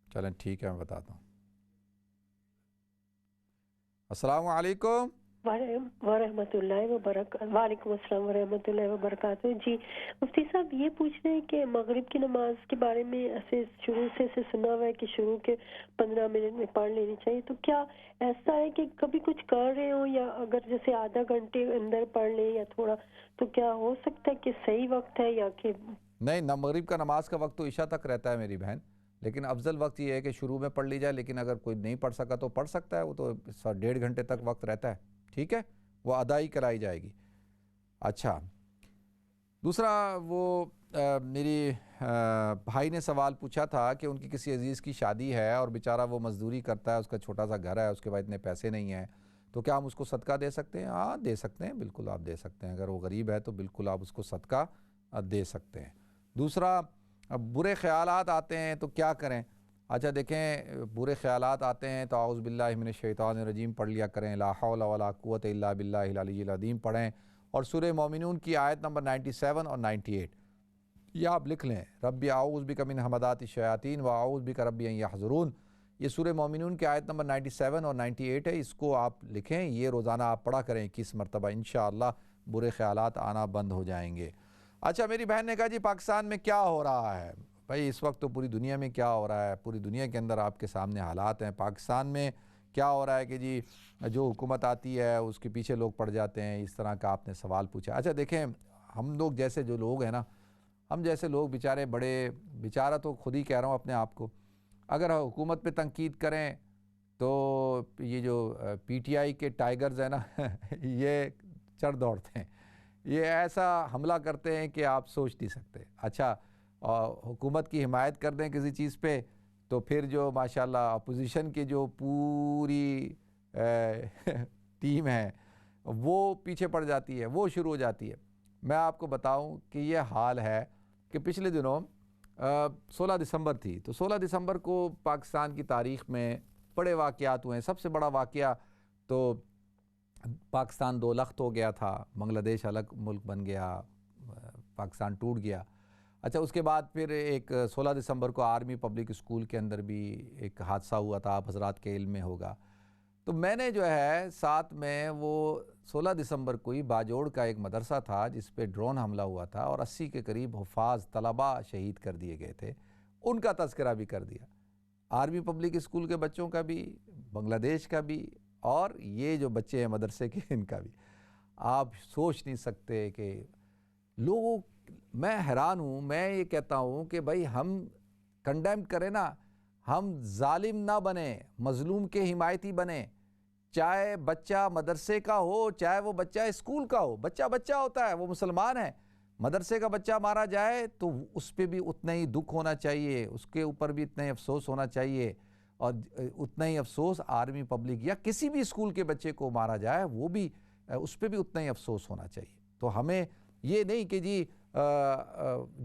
چلیں ٹھیک ہے میں بتاتا ہوں. السلام علیکم ورحمۃ اللہ وبرکاتہ. وعلیکم السلام ورحمۃ اللہ وبرکاتہ. جی مفتی صاحب یہ پوچھنا ہے کہ مغرب کی نماز کے بارے میں ایسے شروع سے سنا ہوا ہے کہ شروع کے 15 منٹ میں پڑھ لینی چاہیے، تو کیا ایسا ہے کہ کبھی کچھ کر رہے ہوں یا اگر جیسے آدھا گھنٹے اندر پڑھ لیں یا تھوڑا، تو کیا ہو سکتا ہے کہ صحیح وقت ہے یا کہ نہیں؟ مغرب کا نماز کا وقت تو عشاء تک رہتا ہے میری بہن، لیکن افضل وقت یہ ہے کہ شروع میں پڑھ لی جائے، لیکن اگر کوئی نہیں پڑھ سکا تو پڑھ سکتا ہے، وہ تو 1.5 گھنٹے تک وقت رہتا ہے. ٹھیک ہے، وہ ادائی کرائی جائے گی. اچھا دوسرا، وہ میری بھائی نے سوال پوچھا تھا کہ ان کی کسی عزیز کی شادی ہے اور بیچارہ وہ مزدوری کرتا ہے، اس کا چھوٹا سا گھر ہے، اس کے بعد اتنے پیسے نہیں ہیں، تو کیا ہم اس کو صدقہ دے سکتے ہیں؟ ہاں دے سکتے ہیں، بالکل آپ دے سکتے ہیں. اگر وہ غریب ہے تو بالکل آپ اس کو صدقہ دے سکتے ہیں. دوسرا، اب برے خیالات آتے ہیں تو کیا کریں؟ اچھا دیکھیں، برے خیالات آتے ہیں تو اعوذ باللہ من الشیطان الرجیم پڑھ لیا کریں، لا حول ولا قوت الا باللہ العلی العظیم پڑھیں، اور سورہ مومنون کی آیت نمبر 97 اور 98 یہ آپ لکھ لیں. ربی اعوذ بک من ہمزات الشیاطین و اعوذ بک ربی ان یحضرون، یہ سورہ مومنون کی آیت نمبر 97 اور 98 ہے، اس کو آپ لکھیں، یہ روزانہ آپ پڑھا کریں 21 مرتبہ، انشاءاللہ برے خیالات آنا بند ہو جائیں گے. اچھا میری بہن نے کہا جی پاکستان میں کیا ہو رہا ہے؟ بھائی اس وقت تو پوری دنیا میں کیا ہو رہا ہے، پوری دنیا کے اندر آپ کے سامنے حالات ہیں. پاکستان میں کیا ہو رہا ہے کہ جی جو حکومت آتی ہے اس کے پیچھے لوگ پڑ جاتے ہیں، اس طرح کا آپ نے سوال پوچھا. اچھا دیکھیں، ہم لوگ جیسے جو لوگ ہیں نا، ہم جیسے لوگ بیچارے بڑے، بیچارہ تو خود ہی کہہ رہا ہوں اپنے آپ کو، اگر حکومت پہ تنقید کریں تو یہ جو پی ٹی آئی کے ٹائیگرز ہیں نا یہ چڑھ دوڑتے ہیں، یہ ایسا حملہ کرتے ہیں کہ آپ سوچ نہیں سکتے. اچھا حکومت کی حمایت کر دیں کسی چیز پہ تو پھر جو ماشاءاللہ اپوزیشن کی جو پوری ٹیم ہے وہ پیچھے پڑ جاتی ہے، وہ شروع ہو جاتی ہے. میں آپ کو بتاؤں کہ یہ حال ہے کہ پچھلے دنوں 16 دسمبر تھی، تو 16 دسمبر کو پاکستان کی تاریخ میں بڑے واقعات ہوئے ہیں. سب سے بڑا واقعہ تو پاکستان 2 لخت ہو گیا تھا، بنگلہ دیش الگ ملک بن گیا، پاکستان ٹوٹ گیا. اچھا اس کے بعد پھر ایک 16 دسمبر کو آرمی پبلک اسکول کے اندر بھی ایک حادثہ ہوا تھا، آپ حضرات کے علم میں ہوگا. تو میں نے جو ہے ساتھ میں وہ 16 دسمبر کو ہی باجوڑ کا ایک مدرسہ تھا جس پہ ڈرون حملہ ہوا تھا اور 80 کے قریب حفاظ طلباء شہید کر دیے گئے تھے، ان کا تذکرہ بھی کر دیا. آرمی پبلک اسکول کے بچوں کا بھی، بنگلہ دیش کا بھی، اور یہ جو بچے ہیں مدرسے کے ان کا بھی. آپ سوچ نہیں سکتے کہ لوگوں، میں حیران ہوں. میں یہ کہتا ہوں کہ بھائی ہم کنڈیم کریں نا، ہم ظالم نہ بنیں، مظلوم کے حمایتی بنیں. چاہے بچہ مدرسے کا ہو، چاہے وہ بچہ اسکول کا ہو، بچہ بچہ ہوتا ہے، وہ مسلمان ہے. مدرسے کا بچہ مارا جائے تو اس پہ بھی اتنا ہی دکھ ہونا چاہیے، اس کے اوپر بھی اتنا ہی افسوس ہونا چاہیے، اور اتنا ہی افسوس آرمی پبلک یا کسی بھی اسکول کے بچے کو مارا جائے وہ بھی اس پہ بھی اتنا ہی افسوس ہونا چاہیے. تو ہمیں یہ نہیں کہ جی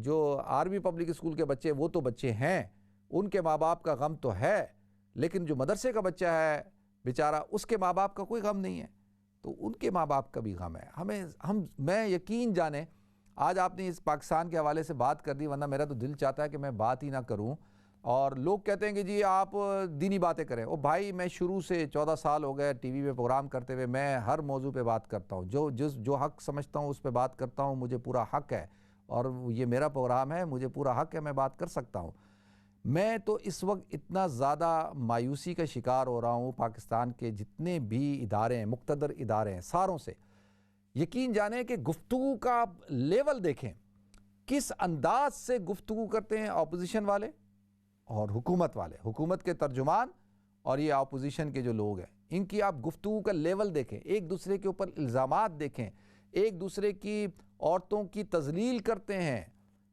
جو آرمی پبلک اسکول کے بچے وہ تو بچے ہیں، ان کے ماں باپ کا غم تو ہے، لیکن جو مدرسے کا بچہ ہے بیچارہ، اس کے ماں باپ کا کوئی غم نہیں ہے، تو ان کے ماں باپ کا بھی غم ہے. میں یقین جانیں، آج آپ نے اس پاکستان کے حوالے سے بات کر دی، ورنہ میرا تو دل چاہتا ہے کہ میں بات ہی نہ کروں. اور لوگ کہتے ہیں کہ جی آپ دینی باتیں کریں. او بھائی میں شروع سے 14 سال ہو گئے ٹی وی پہ پروگرام کرتے ہوئے، میں ہر موضوع پہ بات کرتا ہوں، جو حق سمجھتا ہوں اس پہ بات کرتا ہوں. مجھے پورا حق ہے، اور یہ میرا پروگرام ہے، مجھے پورا حق ہے، میں بات کر سکتا ہوں. میں تو اس وقت اتنا زیادہ مایوسی کا شکار ہو رہا ہوں پاکستان کے جتنے بھی ادارے ہیں، مقتدر ادارے ہیں، ساروں سے، یقین جانیں کہ گفتگو کا آپ لیول دیکھیں، کس انداز سے گفتگو کرتے ہیں اپوزیشن والے اور حکومت والے، حکومت کے ترجمان اور یہ اپوزیشن کے جو لوگ ہیں، ان کی آپ گفتگو کا لیول دیکھیں، ایک دوسرے کے اوپر الزامات دیکھیں، ایک دوسرے کی عورتوں کی تذلیل کرتے ہیں.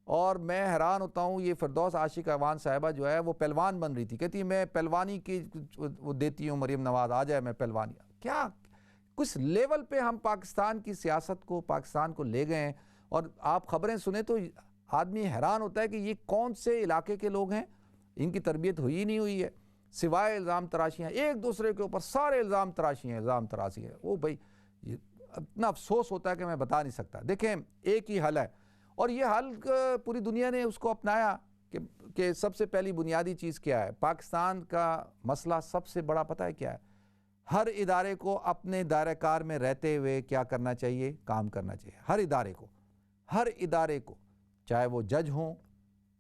اور میں حیران ہوتا ہوں، یہ فردوس عاشق اعوان صاحبہ جو ہے وہ پہلوان بن رہی تھی، کہتی ہے میں پہلوانی کی وہ دیتی ہوں، مریم نواز آ جائے میں پہلوانی. کیا کس لیول پہ ہم پاکستان کی سیاست کو، پاکستان کو لے گئے ہیں. اور آپ خبریں سنیں تو آدمی حیران ہوتا ہے کہ یہ کون سے علاقے کے لوگ ہیں، ان کی تربیت ہوئی ہی نہیں ہوئی ہے، سوائے الزام تراشیاں، ایک دوسرے کے اوپر سارے الزام تراشی ہیں. وہ بھائی یہ اتنا افسوس ہوتا ہے کہ میں بتا نہیں سکتا. دیکھیں ایک ہی حل ہے، اور یہ حل پوری دنیا نے اس کو اپنایا کہ سب سے پہلی بنیادی چیز کیا ہے. پاکستان کا مسئلہ سب سے بڑا پتہ ہے کیا ہے؟ ہر ادارے کو اپنے دائرہ کار میں رہتے ہوئے کیا کرنا چاہیے؟ کام کرنا چاہیے. ہر ادارے کو چاہے وہ جج ہوں،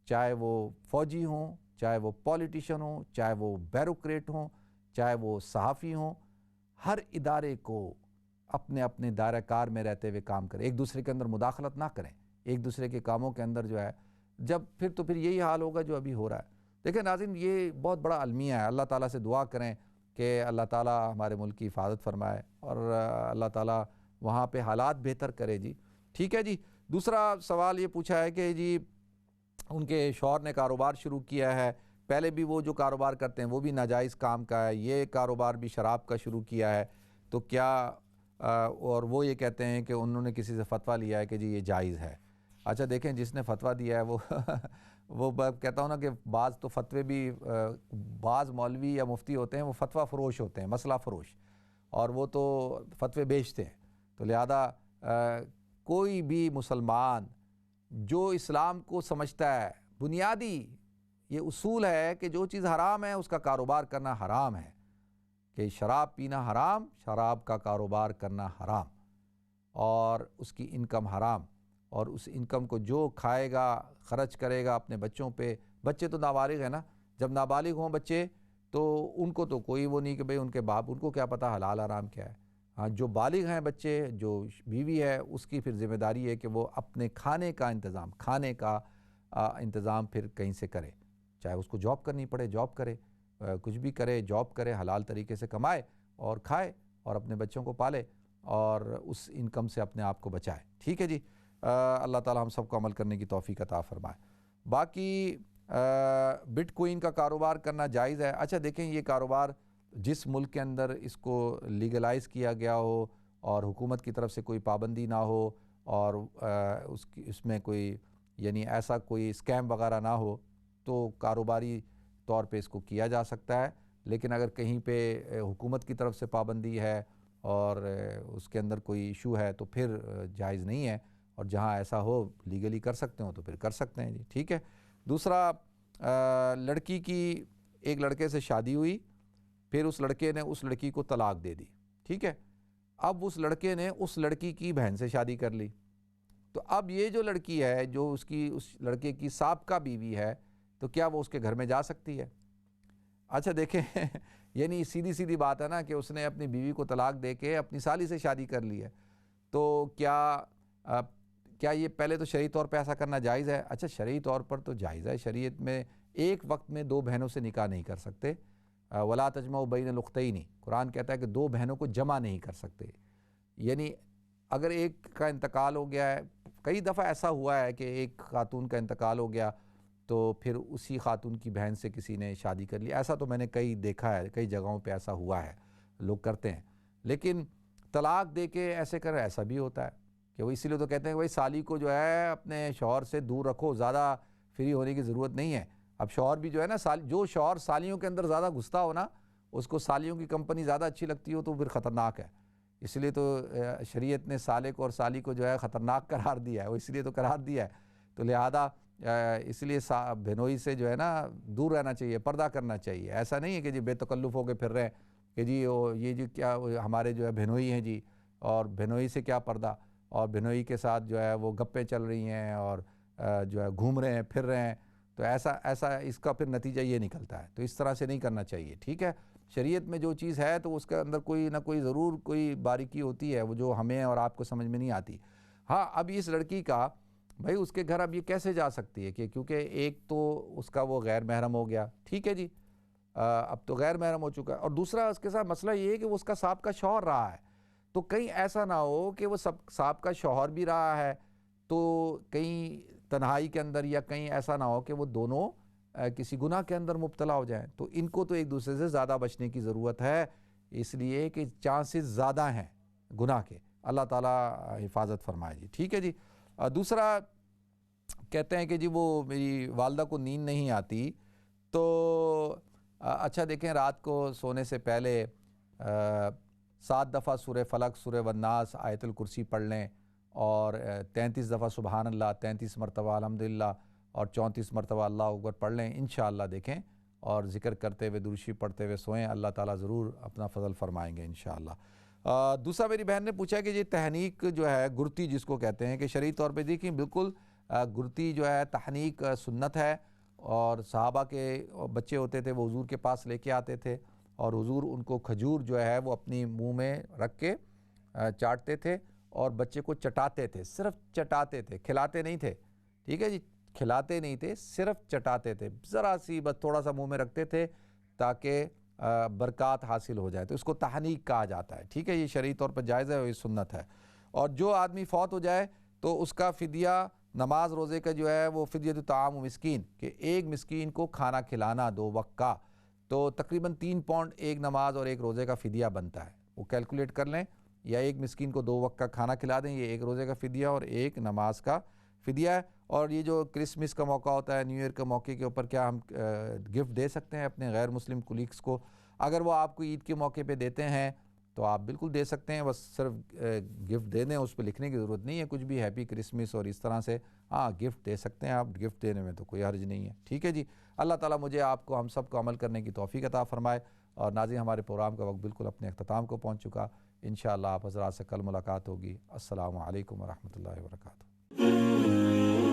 چاہے وہ فوجی ہوں، چاہے وہ پولیٹیشین ہوں، چاہے وہ بیوروکریٹ ہوں، چاہے وہ صحافی ہوں، ہر ادارے کو اپنے اپنے دائرہ کار میں رہتے ہوئے کام کریں. ایک دوسرے کے اندر مداخلت نہ کریں، ایک دوسرے کے کاموں کے اندر جو ہے جب پھر یہی حال ہوگا جو ابھی ہو رہا ہے. دیکھیں ناظرین، یہ بہت بڑا المیہ ہے. اللہ تعالیٰ سے دعا کریں کہ اللہ تعالیٰ ہمارے ملک کی حفاظت فرمائے اور اللہ تعالیٰ وہاں پہ حالات بہتر کرے. جی ٹھیک ہے. جی دوسرا سوال یہ پوچھا ہے کہ جی ان کے شوہر نے کاروبار شروع کیا ہے، پہلے بھی وہ جو کاروبار کرتے ہیں وہ بھی ناجائز کام کا ہے، یہ کاروبار بھی شراب کا شروع کیا ہے، تو کیا اور وہ یہ کہتے ہیں کہ انہوں نے کسی سے فتویٰ لیا ہے کہ جی یہ جائز ہے. اچھا دیکھیں، جس نے فتویٰ دیا ہے وہ کہتا ہوں نا کہ بعض تو فتوے بھی بعض مولوی یا مفتی ہوتے ہیں وہ فتویٰ فروش ہوتے ہیں، مسئلہ فروش، اور وہ تو فتوے بیچتے ہیں. تو لہذا کوئی بھی مسلمان جو اسلام کو سمجھتا ہے، بنیادی یہ اصول ہے کہ جو چیز حرام ہے اس کا کاروبار کرنا حرام ہے، کہ شراب پینا حرام، شراب کا کاروبار کرنا حرام، اور اس کی انکم حرام، اور اس انکم کو جو کھائے گا، خرچ کرے گا اپنے بچوں پہ. بچے تو نابالغ ہیں نا، جب نابالغ ہوں بچے تو ان کو تو کوئی وہ نہیں کہ بھئی ان کے باپ، ان کو کیا پتہ حلال حرام کیا ہے. ہاں جو بالغ ہیں بچے، جو بیوی ہے، اس کی پھر ذمہ داری ہے کہ وہ اپنے کھانے کا انتظام پھر کہیں سے کرے، چاہے اس کو جاب کرنی پڑے جاب کرے، کچھ بھی کرے، جاب کرے، حلال طریقے سے کمائے اور کھائے اور اپنے بچوں کو پالے اور اس انکم سے اپنے آپ کو بچائے. ٹھیک ہے جی. اللہ تعالی ہم سب کو عمل کرنے کی توفیق عطا فرمائے. باقی بٹ کوئن کا کاروبار کرنا جائز ہے. اچھا دیکھیں، یہ کاروبار جس ملک کے اندر اس کو لیگلائز کیا گیا ہو اور حکومت کی طرف سے کوئی پابندی نہ ہو اور اس میں کوئی یعنی ایسا کوئی اسکیم وغیرہ نہ ہو تو کاروباری طور پہ اس کو کیا جا سکتا ہے. لیکن اگر کہیں پہ حکومت کی طرف سے پابندی ہے اور اس کے اندر کوئی ایشو ہے تو پھر جائز نہیں ہے، اور جہاں ایسا ہو لیگلی کر سکتے ہوں تو پھر کر سکتے ہیں. جی ٹھیک ہے. دوسرا، لڑکی کی ایک لڑکے سے شادی ہوئی، پھر اس لڑکے نے اس لڑکی کو طلاق دے دی. ٹھیک ہے. اب اس لڑکے نے اس لڑکی کی بہن سے شادی کر لی، تو اب یہ جو لڑکی ہے جو اس لڑکے کی سابقہ بیوی ہے، تو کیا وہ اس کے گھر میں جا سکتی ہے؟ اچھا دیکھیں یعنی سیدھی بات ہے نا کہ اس نے اپنی بیوی کو طلاق دے کے اپنی سالی سے شادی کر لی ہے، تو کیا یہ پہلے تو شرعی طور پہ ایسا کرنا جائز ہے؟ اچھا شرعی طور پر تو جائز ہے. شریعت میں ایک وقت میں دو بہنوں سے نکاح نہیں کر سکتے. ولا تجمعوا بین الاختین، قرآن کہتا ہے کہ دو بہنوں کو جمع نہیں کر سکتے. یعنی اگر ایک کا انتقال ہو گیا ہے، کئی دفعہ ایسا ہوا ہے کہ ایک خاتون کا انتقال ہو گیا تو پھر اسی خاتون کی بہن سے کسی نے شادی کر لی. ایسا تو میں نے کئی دیکھا ہے، کئی جگہوں پہ ایسا ہوا ہے، لوگ کرتے ہیں. لیکن طلاق دے کے ایسے ایسا بھی ہوتا ہے کہ وہ اسی لیے تو کہتے ہیں کہ بھائی سالی کو جو ہے اپنے شوہر سے دور رکھو، زیادہ فری ہونے کی ضرورت نہیں ہے. اب شوہر بھی جو ہے نا، جو شوہر سالیوں کے اندر زیادہ گھستا ہو نا، اس کو سالیوں کی کمپنی زیادہ اچھی لگتی ہو تو پھر خطرناک ہے. اس لیے تو شریعت نے سالے کو اور سالی کو جو ہے خطرناک قرار دیا ہے، وہ اس لیے تو قرار دیا ہے. تو لہذا اس لیے بہنوئی سے جو ہے نا دور رہنا چاہیے، پردہ کرنا چاہیے. ایسا نہیں ہے کہ جی بے تکلف ہو کے پھر رہے کہ جی یہ جو کیا ہمارے جو ہے بہنوئی ہیں جی، اور بہنوئی سے کیا پردہ، اور بہنوئی کے ساتھ جو ہے وہ گپیں چل رہی ہیں اور جو ہے گھوم رہے ہیں پھر رہے ہیں. تو ایسا اس کا پھر نتیجہ یہ نکلتا ہے. تو اس طرح سے نہیں کرنا چاہیے. ٹھیک ہے. شریعت میں جو چیز ہے تو اس کے اندر کوئی نہ کوئی ضرور کوئی باریکی ہوتی ہے وہ جو ہمیں اور آپ کو سمجھ میں نہیں آتی. ہاں اب اس لڑکی کا بھائی اس کے گھر اب یہ کیسے جا سکتی ہے کہ کیونکہ ایک تو اس کا وہ غیر محرم ہو گیا, ٹھیک ہے جی, اب تو غیر محرم ہو چکا ہے, اور دوسرا اس کے ساتھ مسئلہ یہ ہے کہ وہ اس کا سابقہ شوہر رہا ہے, تو کہیں ایسا نہ ہو کہ وہ سابقہ شوہر بھی رہا ہے تو کہیں تنہائی کے اندر یا کہیں ایسا نہ ہو کہ وہ دونوں کسی گناہ کے اندر مبتلا ہو جائیں. تو ان کو تو ایک دوسرے سے زیادہ بچنے کی ضرورت ہے, اس لیے کہ چانسز زیادہ ہیں گناہ کے. اللہ تعالیٰ حفاظت فرمائے جی, ٹھیک ہے جی. دوسرا کہتے ہیں کہ جی وہ میری والدہ کو نیند نہیں آتی, تو اچھا دیکھیں رات کو سونے سے پہلے 7 دفعہ سورہ فلق, سورہ والناس, آیت الکرسی پڑھ لیں, اور 33 دفعہ سبحان اللہ, 33 مرتبہ الحمدللہ, اور 34 مرتبہ اللہ اکبر پڑھ لیں انشاءاللہ. دیکھیں اور ذکر کرتے ہوئے درشی پڑھتے ہوئے سوئیں, اللہ تعالیٰ ضرور اپنا فضل فرمائیں گے انشاءاللہ. دوسرا میری بہن نے پوچھا کہ یہ تحنیک جو ہے, گرتی جس کو کہتے ہیں, کہ شرعی طور پہ دیکھیں بالکل گرتی جو ہے تحنیک سنت ہے, اور صحابہ کے بچے ہوتے تھے وہ حضور کے پاس لے کے آتے تھے, اور حضور ان کو کھجور جو ہے وہ اپنی منہ میں رکھ کے چاٹتے تھے, اور بچے کو چٹاتے تھے, صرف چٹاتے تھے, کھلاتے نہیں تھے, ٹھیک ہے جی, کھلاتے نہیں تھے, صرف چٹاتے تھے, ذرا سی بس تھوڑا سا منہ میں رکھتے تھے تاکہ برکات حاصل ہو جائے, تو اس کو تحنیک کہا جاتا ہے, ٹھیک ہے. یہ شرعی طور پر جائز ہے اور یہ سنت ہے. اور جو آدمی فوت ہو جائے تو اس کا فدیہ نماز روزے کا جو ہے وہ فدیۃ طعام مسکین, کہ ایک مسکین کو کھانا کھلانا 2 وقت کا, تو تقریباً 3 پاؤنڈ ایک نماز اور ایک روزے کا فدیہ بنتا ہے. وہ کیلکولیٹ کر لیں, یا ایک مسکین کو 2 وقت کا کھانا کھلا دیں, یہ ایک روزے کا فدیہ اور ایک نماز کا فدیہ ہے. اور یہ جو کرسمس کا موقع ہوتا ہے, نیو ایئر کے موقع کے اوپر, کیا ہم گفٹ دے سکتے ہیں اپنے غیر مسلم کولیگس کو؟ اگر وہ آپ کو عید کے موقع پہ دیتے ہیں تو آپ بالکل دے سکتے ہیں, بس صرف گفٹ دے دیں, اس پہ لکھنے کی ضرورت نہیں ہے کچھ بھی, ہیپی کرسمس اور اس طرح سے, ہاں گفٹ دے سکتے ہیں آپ, گفٹ دینے میں تو کوئی حرج نہیں ہے, ٹھیک ہے جی. اللہ تعالیٰ مجھے آپ کو ہم سب کو عمل کرنے کی توفیق عطا فرمائے. اور ناظرین ہمارے پروگرام کا وقت بالکل اپنے اختتام کو پہنچ چکا, انشاءاللہ آپ حضرات سے کل ملاقات ہوگی. السلام علیکم ورحمۃ اللہ وبرکاتہ.